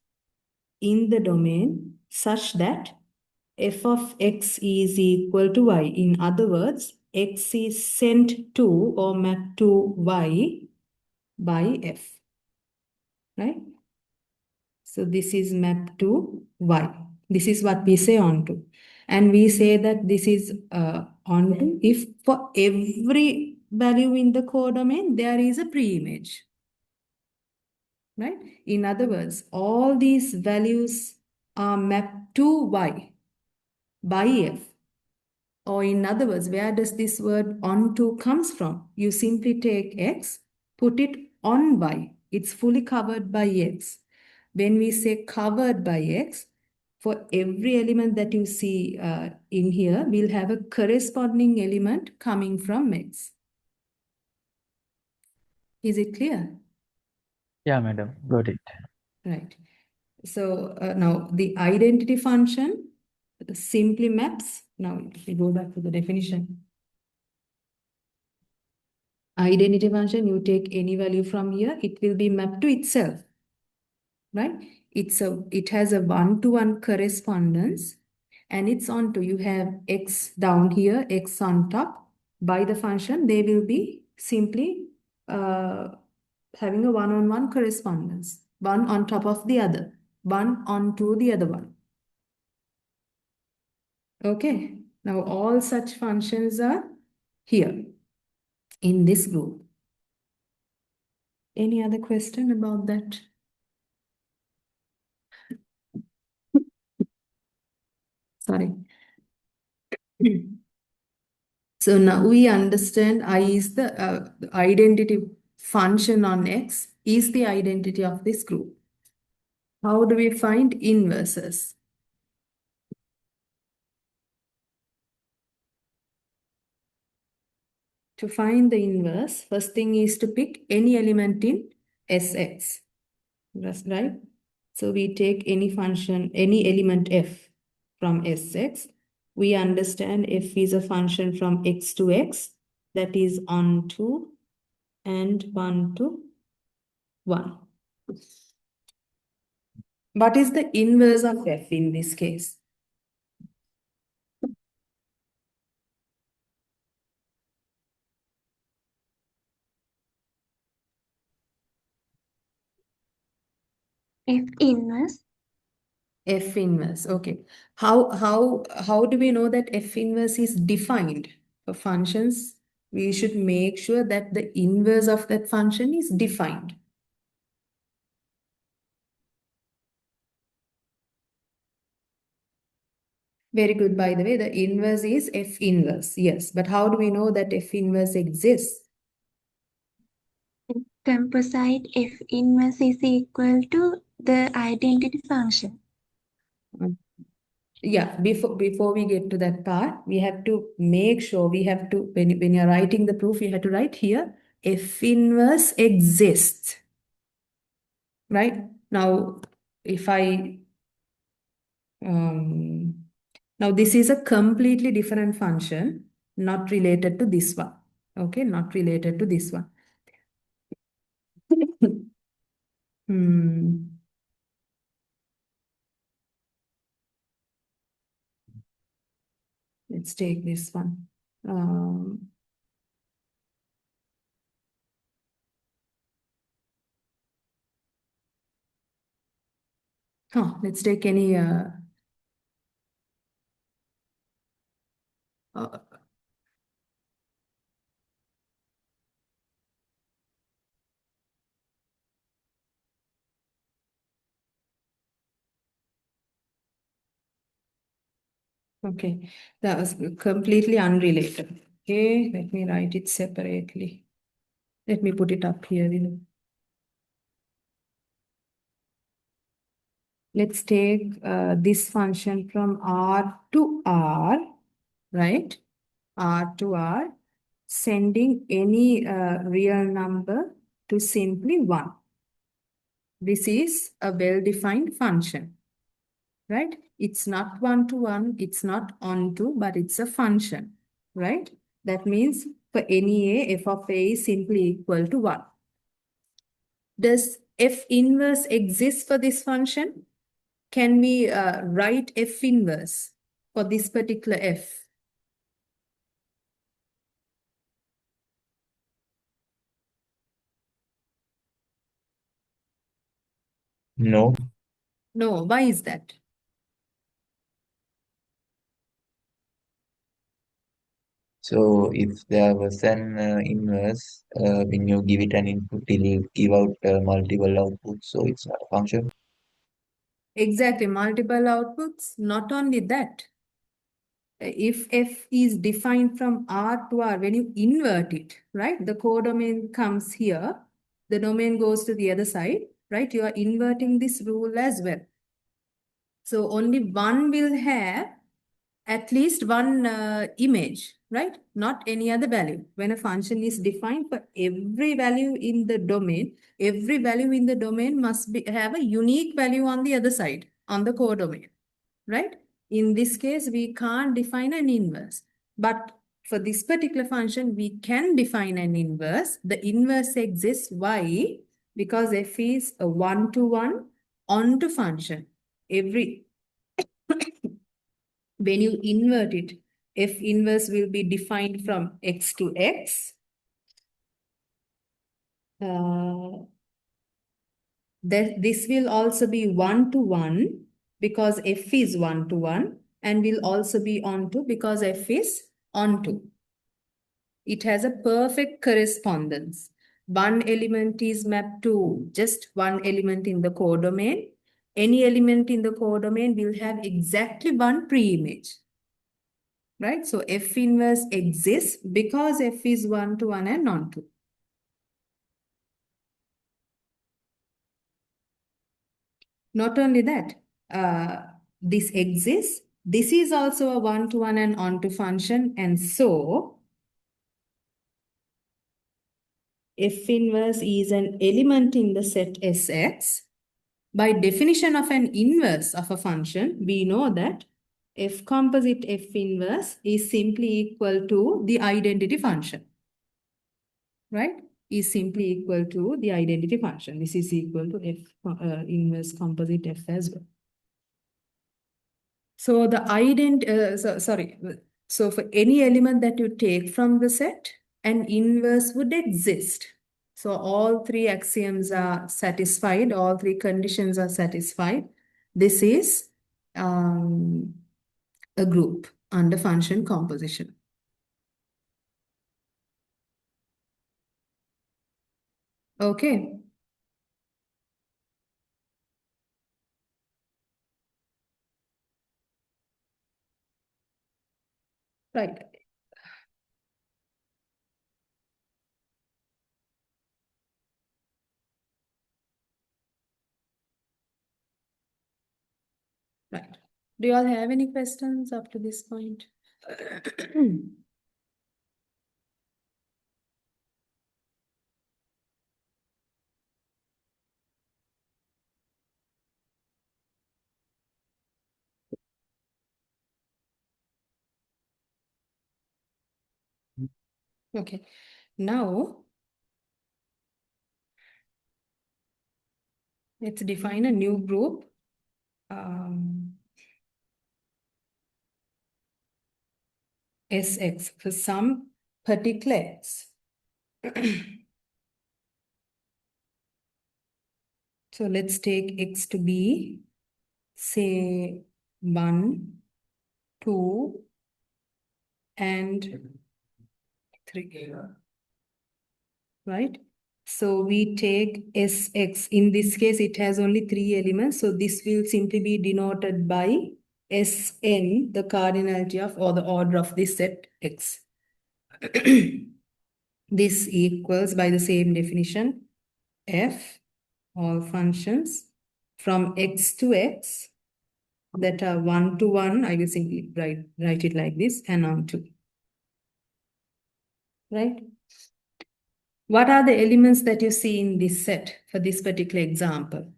in the domain such that f of x is equal to y. In other words, x is sent to or mapped to y by f, right? So this is mapped to y. This is what we say onto. And we say that this is onto if for every value in the codomain, there is a pre-image. Right? In other words, all these values are mapped to y by f. Or in other words, where does this word onto comes from? You simply take x, put it on y. It's fully covered by x. When we say covered by x, for every element that you see in here, we'll have a corresponding element coming from x. Is it clear? Yeah, madam, got it. Right. So now the identity function simply maps. Now if we go back to the definition. Identity function, you take any value from here, it will be mapped to itself, right? It has a one-to-one correspondence, and it's onto, you have x down here, x on top. By the function, they will be simply having a one-on-one correspondence, one on top of the other, one onto the other one. Okay, now all such functions are here in this group. Any other question about that? Sorry. So now we understand I is the identity function on X is the identity of this group. How do we find inverses? To find the inverse, first thing is to pick any element in Sx. That's right. So we take any function, any element f from Sx. We understand f is a function from x to x, that is onto and 1 to 1. What is the inverse of f in this case? F inverse. F inverse, okay. How do we know that F inverse is defined? For functions, we should make sure that the inverse of that function is defined. Very good, by the way, the inverse is F inverse, yes. But how do we know that F inverse exists? Composite F inverse is equal to the identity function. Yeah, before we get to that part, we have to make sure we have to, when you're writing the proof, you have to write here, F inverse exists. Right? Now, if I, now this is a completely different function, not related to this one. Okay, not related to this one. Hmm. Let's take this one. Let's take any okay, that was completely unrelated. Okay, let me write it separately. Let me put it up here. Let's take this function from R to R, right? R to R, sending any real number to simply 1. This is a well-defined function. right? It's not one-to-one, it's not onto, but it's a function, right? That means for any a, f of a is simply equal to 1. Does f inverse exist for this function? Can we write f inverse for this particular f? No. No, why is that? So if there was an inverse, when you give it an input, it will give out multiple outputs. So it's not a function. Exactly, multiple outputs. Not only that, if f is defined from R to R, when you invert it, right? The codomain comes here, the domain goes to the other side, right? You are inverting this rule as well. So only one will have at least one image, right? Not any other value. When a function is defined for every value in the domain, every value in the domain must have a unique value on the other side, on the codomain, right? In this case, we can't define an inverse. But for this particular function, we can define an inverse. The inverse exists. Why? Because f is a one-to-one onto function. When you invert it, f inverse will be defined from x to x. This will also be one-to-one because f is one-to-one, and will also be onto because f is onto. It has a perfect correspondence. One element is mapped to just one element in the codomain. Any element in the codomain will have exactly one pre-image. Right? So f inverse exists because f is one-to-one and onto. Not only that, this exists. This is also a one-to-one and onto function. And so, f inverse is an element in the set Sx. By definition of an inverse of a function, we know that f composite f inverse is simply equal to the identity function. Right? Is simply equal to the identity function. This is equal to f inverse composite f as well. So the so for any element that you take from the set, an inverse would exist. So all three axioms are satisfied, all three conditions are satisfied. This is a group under function composition. Okay. Right. Right. Do you all have any questions up to this point? Okay. Now, let's define a new group. Sx for some particular x. So let's take x to be, say, 1, 2, and 3. Right? So we take Sx. In this case, it has only 3 elements. So this will simply be denoted by Sn, the cardinality of or the order of this set X. This equals, by the same definition, f, all functions from x to x that are one-to-one. I will simply write it like this, and onto. Right? What are the elements that you see in this set for this particular example?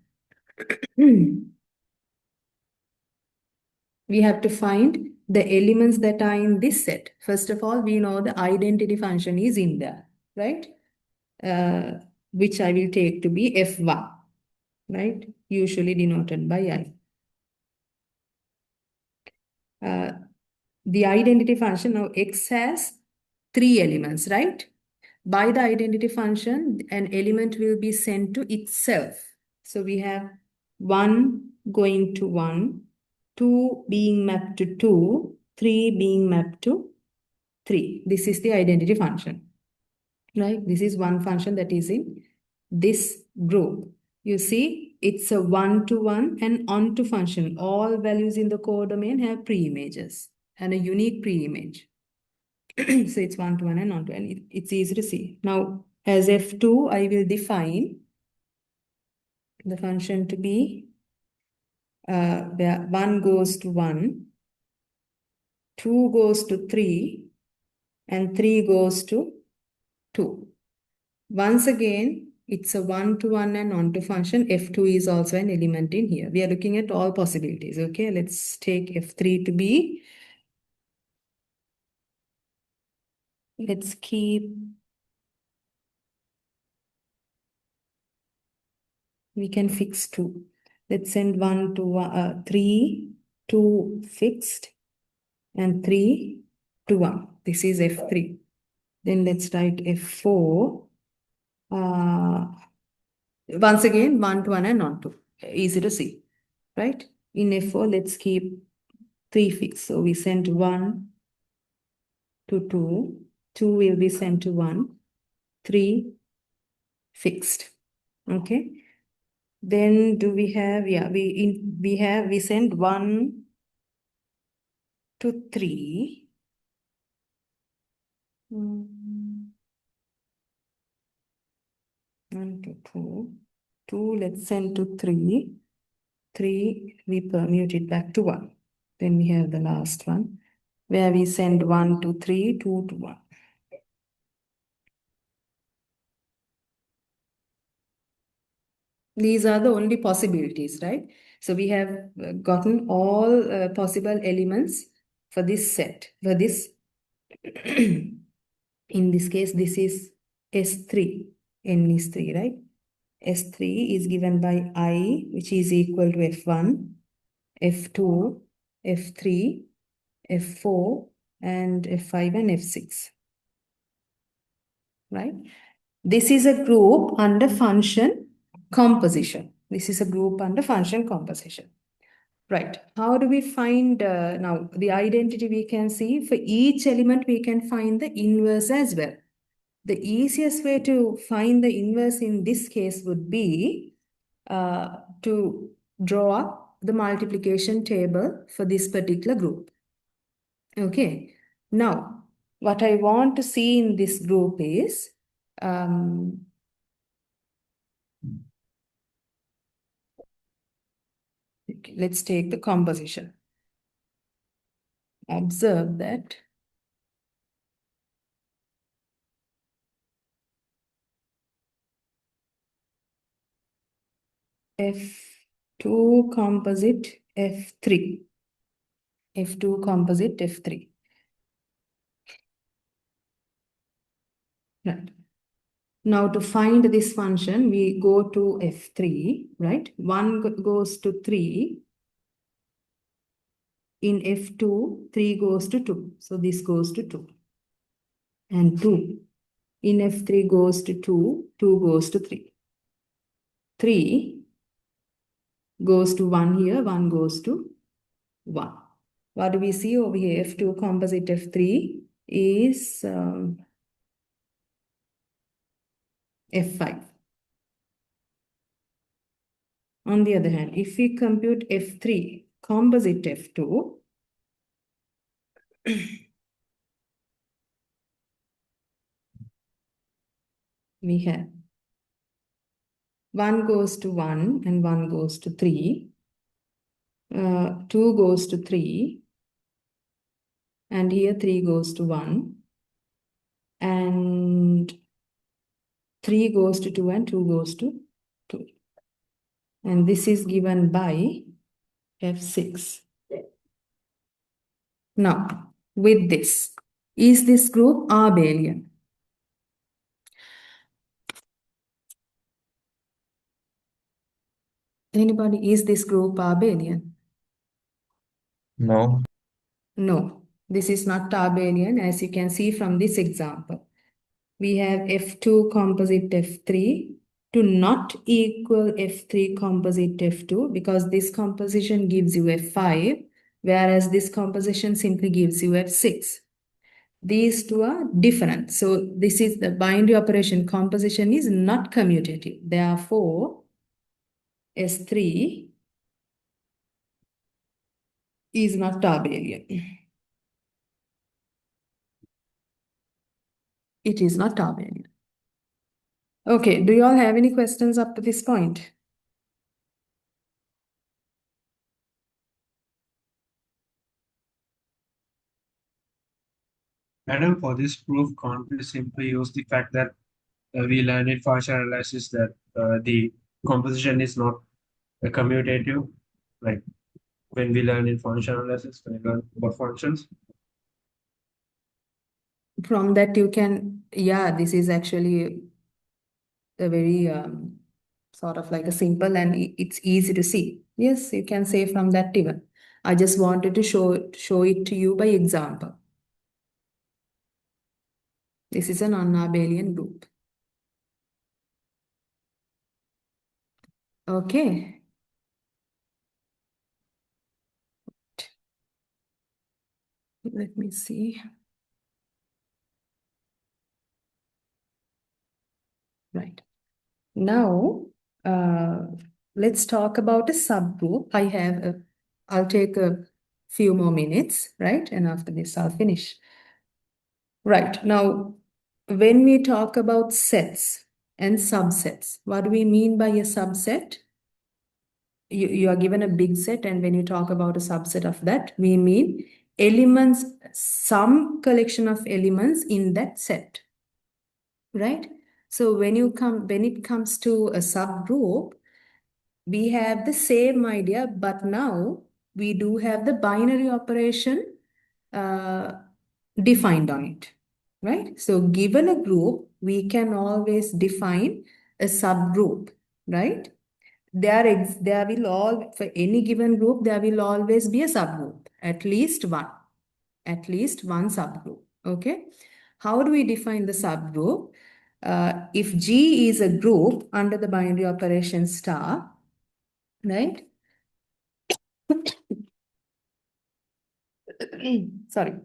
We have to find the elements that are in this set. First of all, we know the identity function is in there, right? Which I will take to be F1, right? Usually denoted by I. The identity function now X has 3 elements, right? By the identity function, an element will be sent to itself. So we have 1 going to 1, 2 being mapped to 2, 3 being mapped to 3. This is the identity function, right? This is one function that is in this group. You see, it's a one-to-one and onto function. All values in the codomain have pre-images and a unique pre-image. So it's one-to-one and onto, and it's easy to see. Now, as F2, I will define the function to be where 1 goes to 1, 2 goes to 3, and 3 goes to 2. Once again, it's a one-to-one and onto function. F2 is also an element in here. We are looking at all possibilities. Okay, let's take F3 to be. Let's keep. We can fix 2. Let's send 1 to 3, 2 fixed, and 3 to 1. This is F3. Then let's write F4. Once again, 1-to-1 and onto. Easy to see, right? In F4, let's keep 3 fixed. So we send 1 to 2. 2 will be sent to 1. 3 fixed. Okay. Then do we have, yeah, we send 1 to 3. 1 to 2. 2, let's send to 3. 3, we permute it back to 1. Then we have the last one, where we send 1 to 3, 2 to 1. These are the only possibilities, right? So we have gotten all possible elements for this set. For this, in this case, this is S3. N is 3, right? S3 is given by I, which is equal to F1, F2, F3, F4, and F5 and F6. Right? This is a group under function composition. This is a group under function composition. Right. How do we find now the identity we can see for each element we can find the inverse as well. The easiest way to find the inverse in this case would be to draw up the multiplication table for this particular group. Okay. Now, what I want to see in this group is let's take the composition. Observe that F2 composite F3. F2 composite F3. Right. Now to find this function, we go to F3, right? 1 goes to 3. In F2, 3 goes to 2. So this goes to 2. And 2. In F3 goes to 2. 2 goes to 3. 3 goes to 1 here. 1 goes to 1. What do we see over here? F2 composite F3 is F5. On the other hand, if we compute F3 composite F2, we have 1 goes to 1 and 1 goes to 3. 2 goes to 3. And here 3 goes to 1. And 3 goes to 2 and 2 goes to 2. And this is given by F6. Now, with this, is this group abelian? Anybody, is this group abelian? No. No, this is not abelian, as you can see from this example. We have F2 composite F3 to not equal F3 composite F2 because this composition gives you F5, whereas this composition simply gives you F6. These two are different. So this is the binary operation composition is not commutative. Therefore, S3 is not abelian. It is not abelian. Okay, do you all have any questions up to this point? Madam, for this proof, can't we simply use the fact that we learned in functional analysis that the composition is not commutative, like when we learn in functional analysis, when we learn about functions? From that you can, yeah, this is actually a very sort of like a simple and it's easy to see. Yes, you can say from that even. I just wanted to show it to you by example. This is an non-abelian group. Okay. Let me see. Right. Now, let's talk about a subgroup. I'll take a few more minutes, right? And after this, I'll finish. Right. Now, when we talk about sets and subsets, what do we mean by a subset? You are given a big set, and when you talk about a subset of that, we mean elements, some collection of elements in that set, right? So when it comes to a subgroup, we have the same idea, but now we do have the binary operation defined on it, right? So given a group, we can always define a subgroup, right? There will for any given group, there will always be a subgroup, at least one subgroup, okay? How do we define the subgroup? If G is a group under the binary operation star, right? Sorry.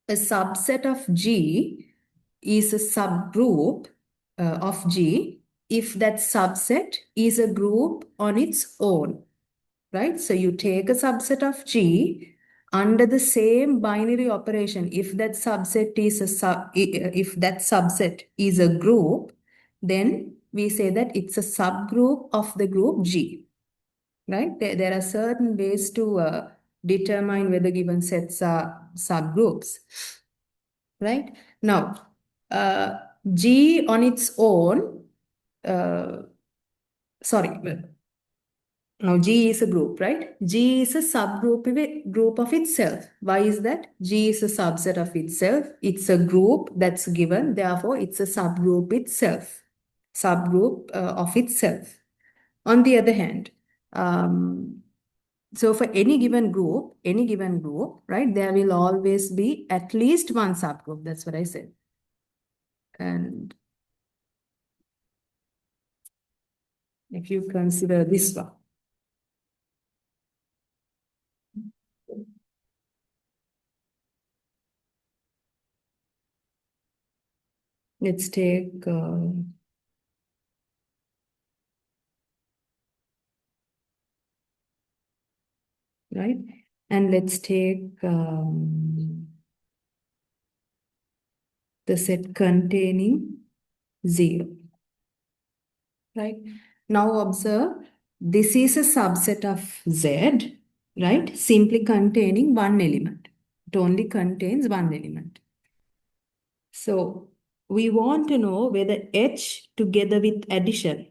A subset of G is a subgroup of G if that subset is a group on its own, right? So you take a subset of G under the same binary operation. If that subset is a group, then we say that it's a subgroup of the group G, right? There are certain ways to determine whether given sets are subgroups, right? Now, G on its own, sorry, now G is a group, right? G is a subgroup group of itself. Why is that? G is a subset of itself. It's a group that's given, therefore it's a subgroup itself, of itself. On the other hand, so for any given group, right, there will always be at least one subgroup. That's what I said. And if you consider this one, let's take right, and let's take the set containing 0, right? Now observe, this is a subset of Z, right? Simply containing one element. It only contains one element. So we want to know whether H together with addition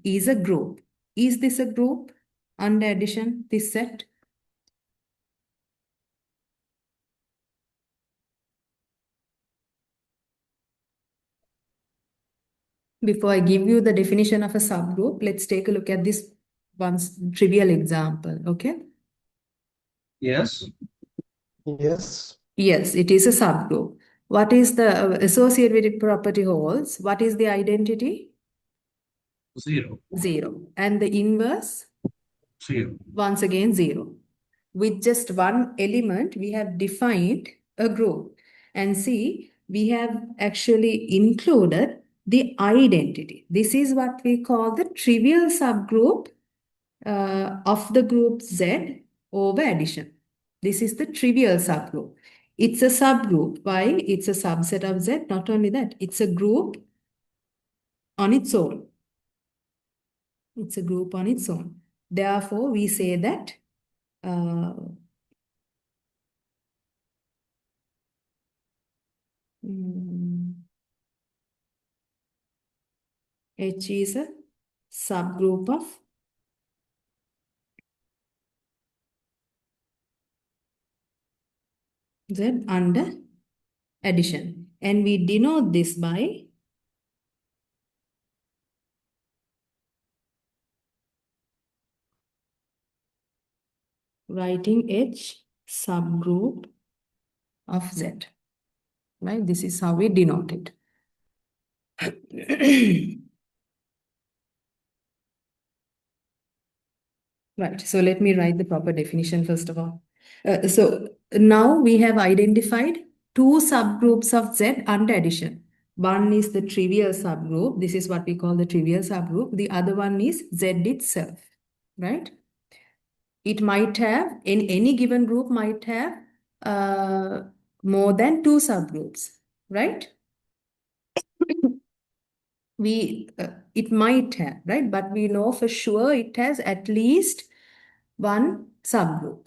is a group. Is this a group? under addition, this set? Before I give you the definition of a subgroup, let's take a look at this one's trivial example, okay? Yes. Yes. Yes, it is a subgroup. What is the associative property holds? What is the identity? 0. 0. And the inverse? 0. Once again, 0. With just one element, we have defined a group. And see, we have actually included the identity. This is what we call the trivial subgroup of the group Z over addition. This is the trivial subgroup. It's a subgroup. Why? It's a subset of Z. Not only that, it's a group on its own. It's a group on its own. Therefore, we say that H is a subgroup of Z under addition. And we denote this by writing H subgroup of Z. Right? This is how we denote it. Right. So let me write the proper definition first of all. So now we have identified two subgroups of Z under addition. One is the trivial subgroup. This is what we call the trivial subgroup. The other one is Z itself. Right? It might have, in any given group, might have more than two subgroups. Right? It might have, right? But we know for sure it has at least one subgroup.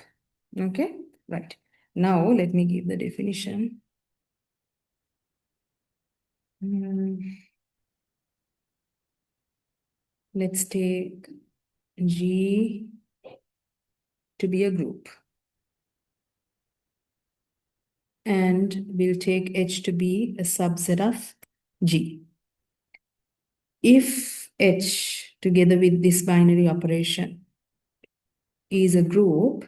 Okay, right. Now let me give the definition. Let's take G to be a group. And we'll take H to be a subset of G. If H, together with this binary operation, is a group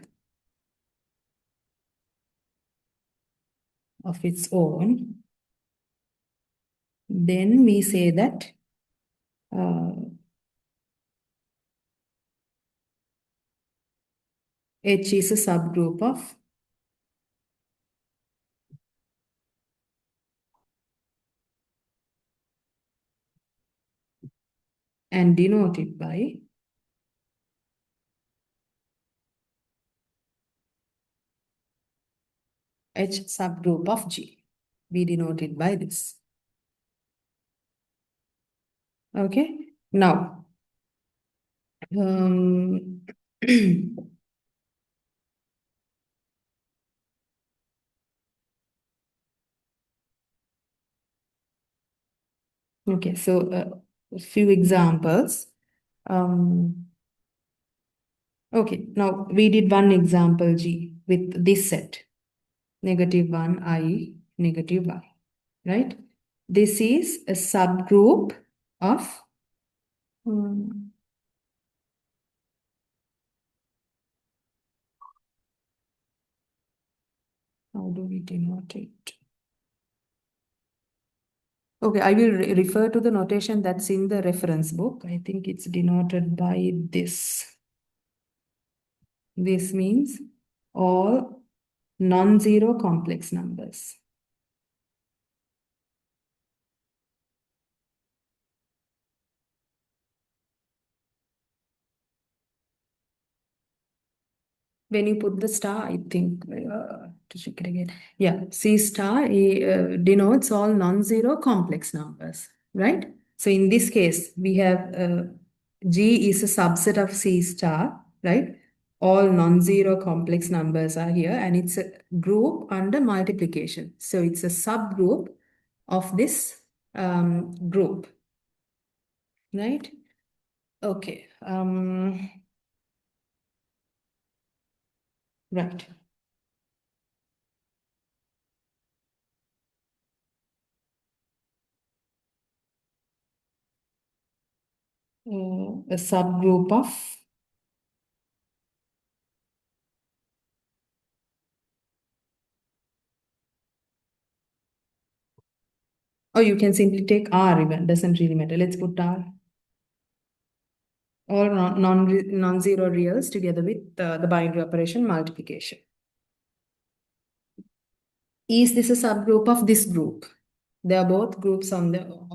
of its own, then we say that H is a subgroup of and denoted by H subgroup of G. We denote it by this. Okay, now okay, so a few examples. Okay, now we did one example G with this set, -1, I, -y, right? This is a subgroup of how do we denote it? Okay, I will refer to the notation that's in the reference book. I think it's denoted by this. This means all non-zero complex numbers. When you put the star, I think, to check it again. Yeah, C star denotes all non-zero complex numbers, right? So in this case, we have G is a subset of C star, right? All non-zero complex numbers are here and it's a group under multiplication. So it's a subgroup of this group, right? Okay. Right. A subgroup of or you can simply take R even, doesn't really matter. Let's put R. All non-zero reals together with the binary operation multiplication. Is this a subgroup of this group? They are both groups on their own.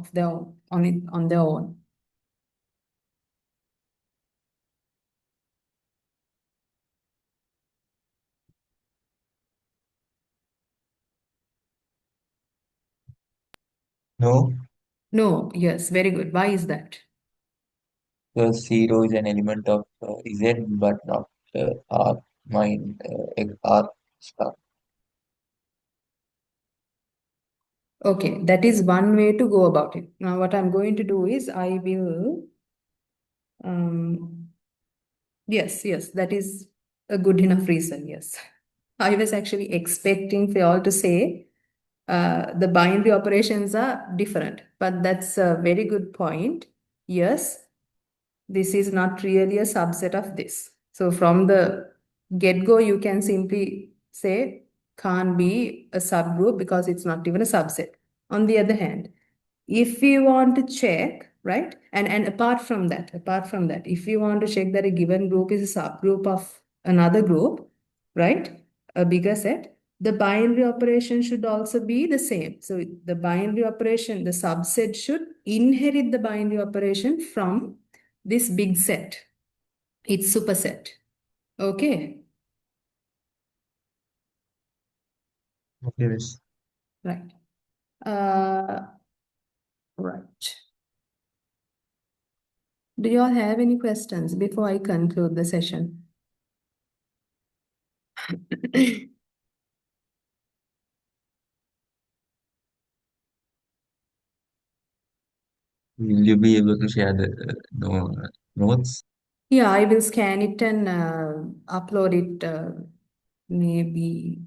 No, No, yes, very good. Why is that? because 0 is an element of Z, but not R, R star. Okay, that is one way to go about it. Now, what I'm going to do is I will, yes, that is a good enough reason, yes. I was actually expecting for you all to say the binary operations are different, but that's a very good point. Yes, this is not really a subset of this. So from the get-go, you can simply say can't be a subgroup because it's not even a subset. On the other hand, if you want to check, right, and apart from that, if you want to check that a given group is a subgroup of another group, right, a bigger set, the binary operation should also be the same. So the binary operation, the subset should inherit the binary operation from this big set, its superset. Okay, Okay, miss. right. Right. Do you all have any questions before I conclude the session? Will you be able to share the notes? Yeah, I will scan it and upload it maybe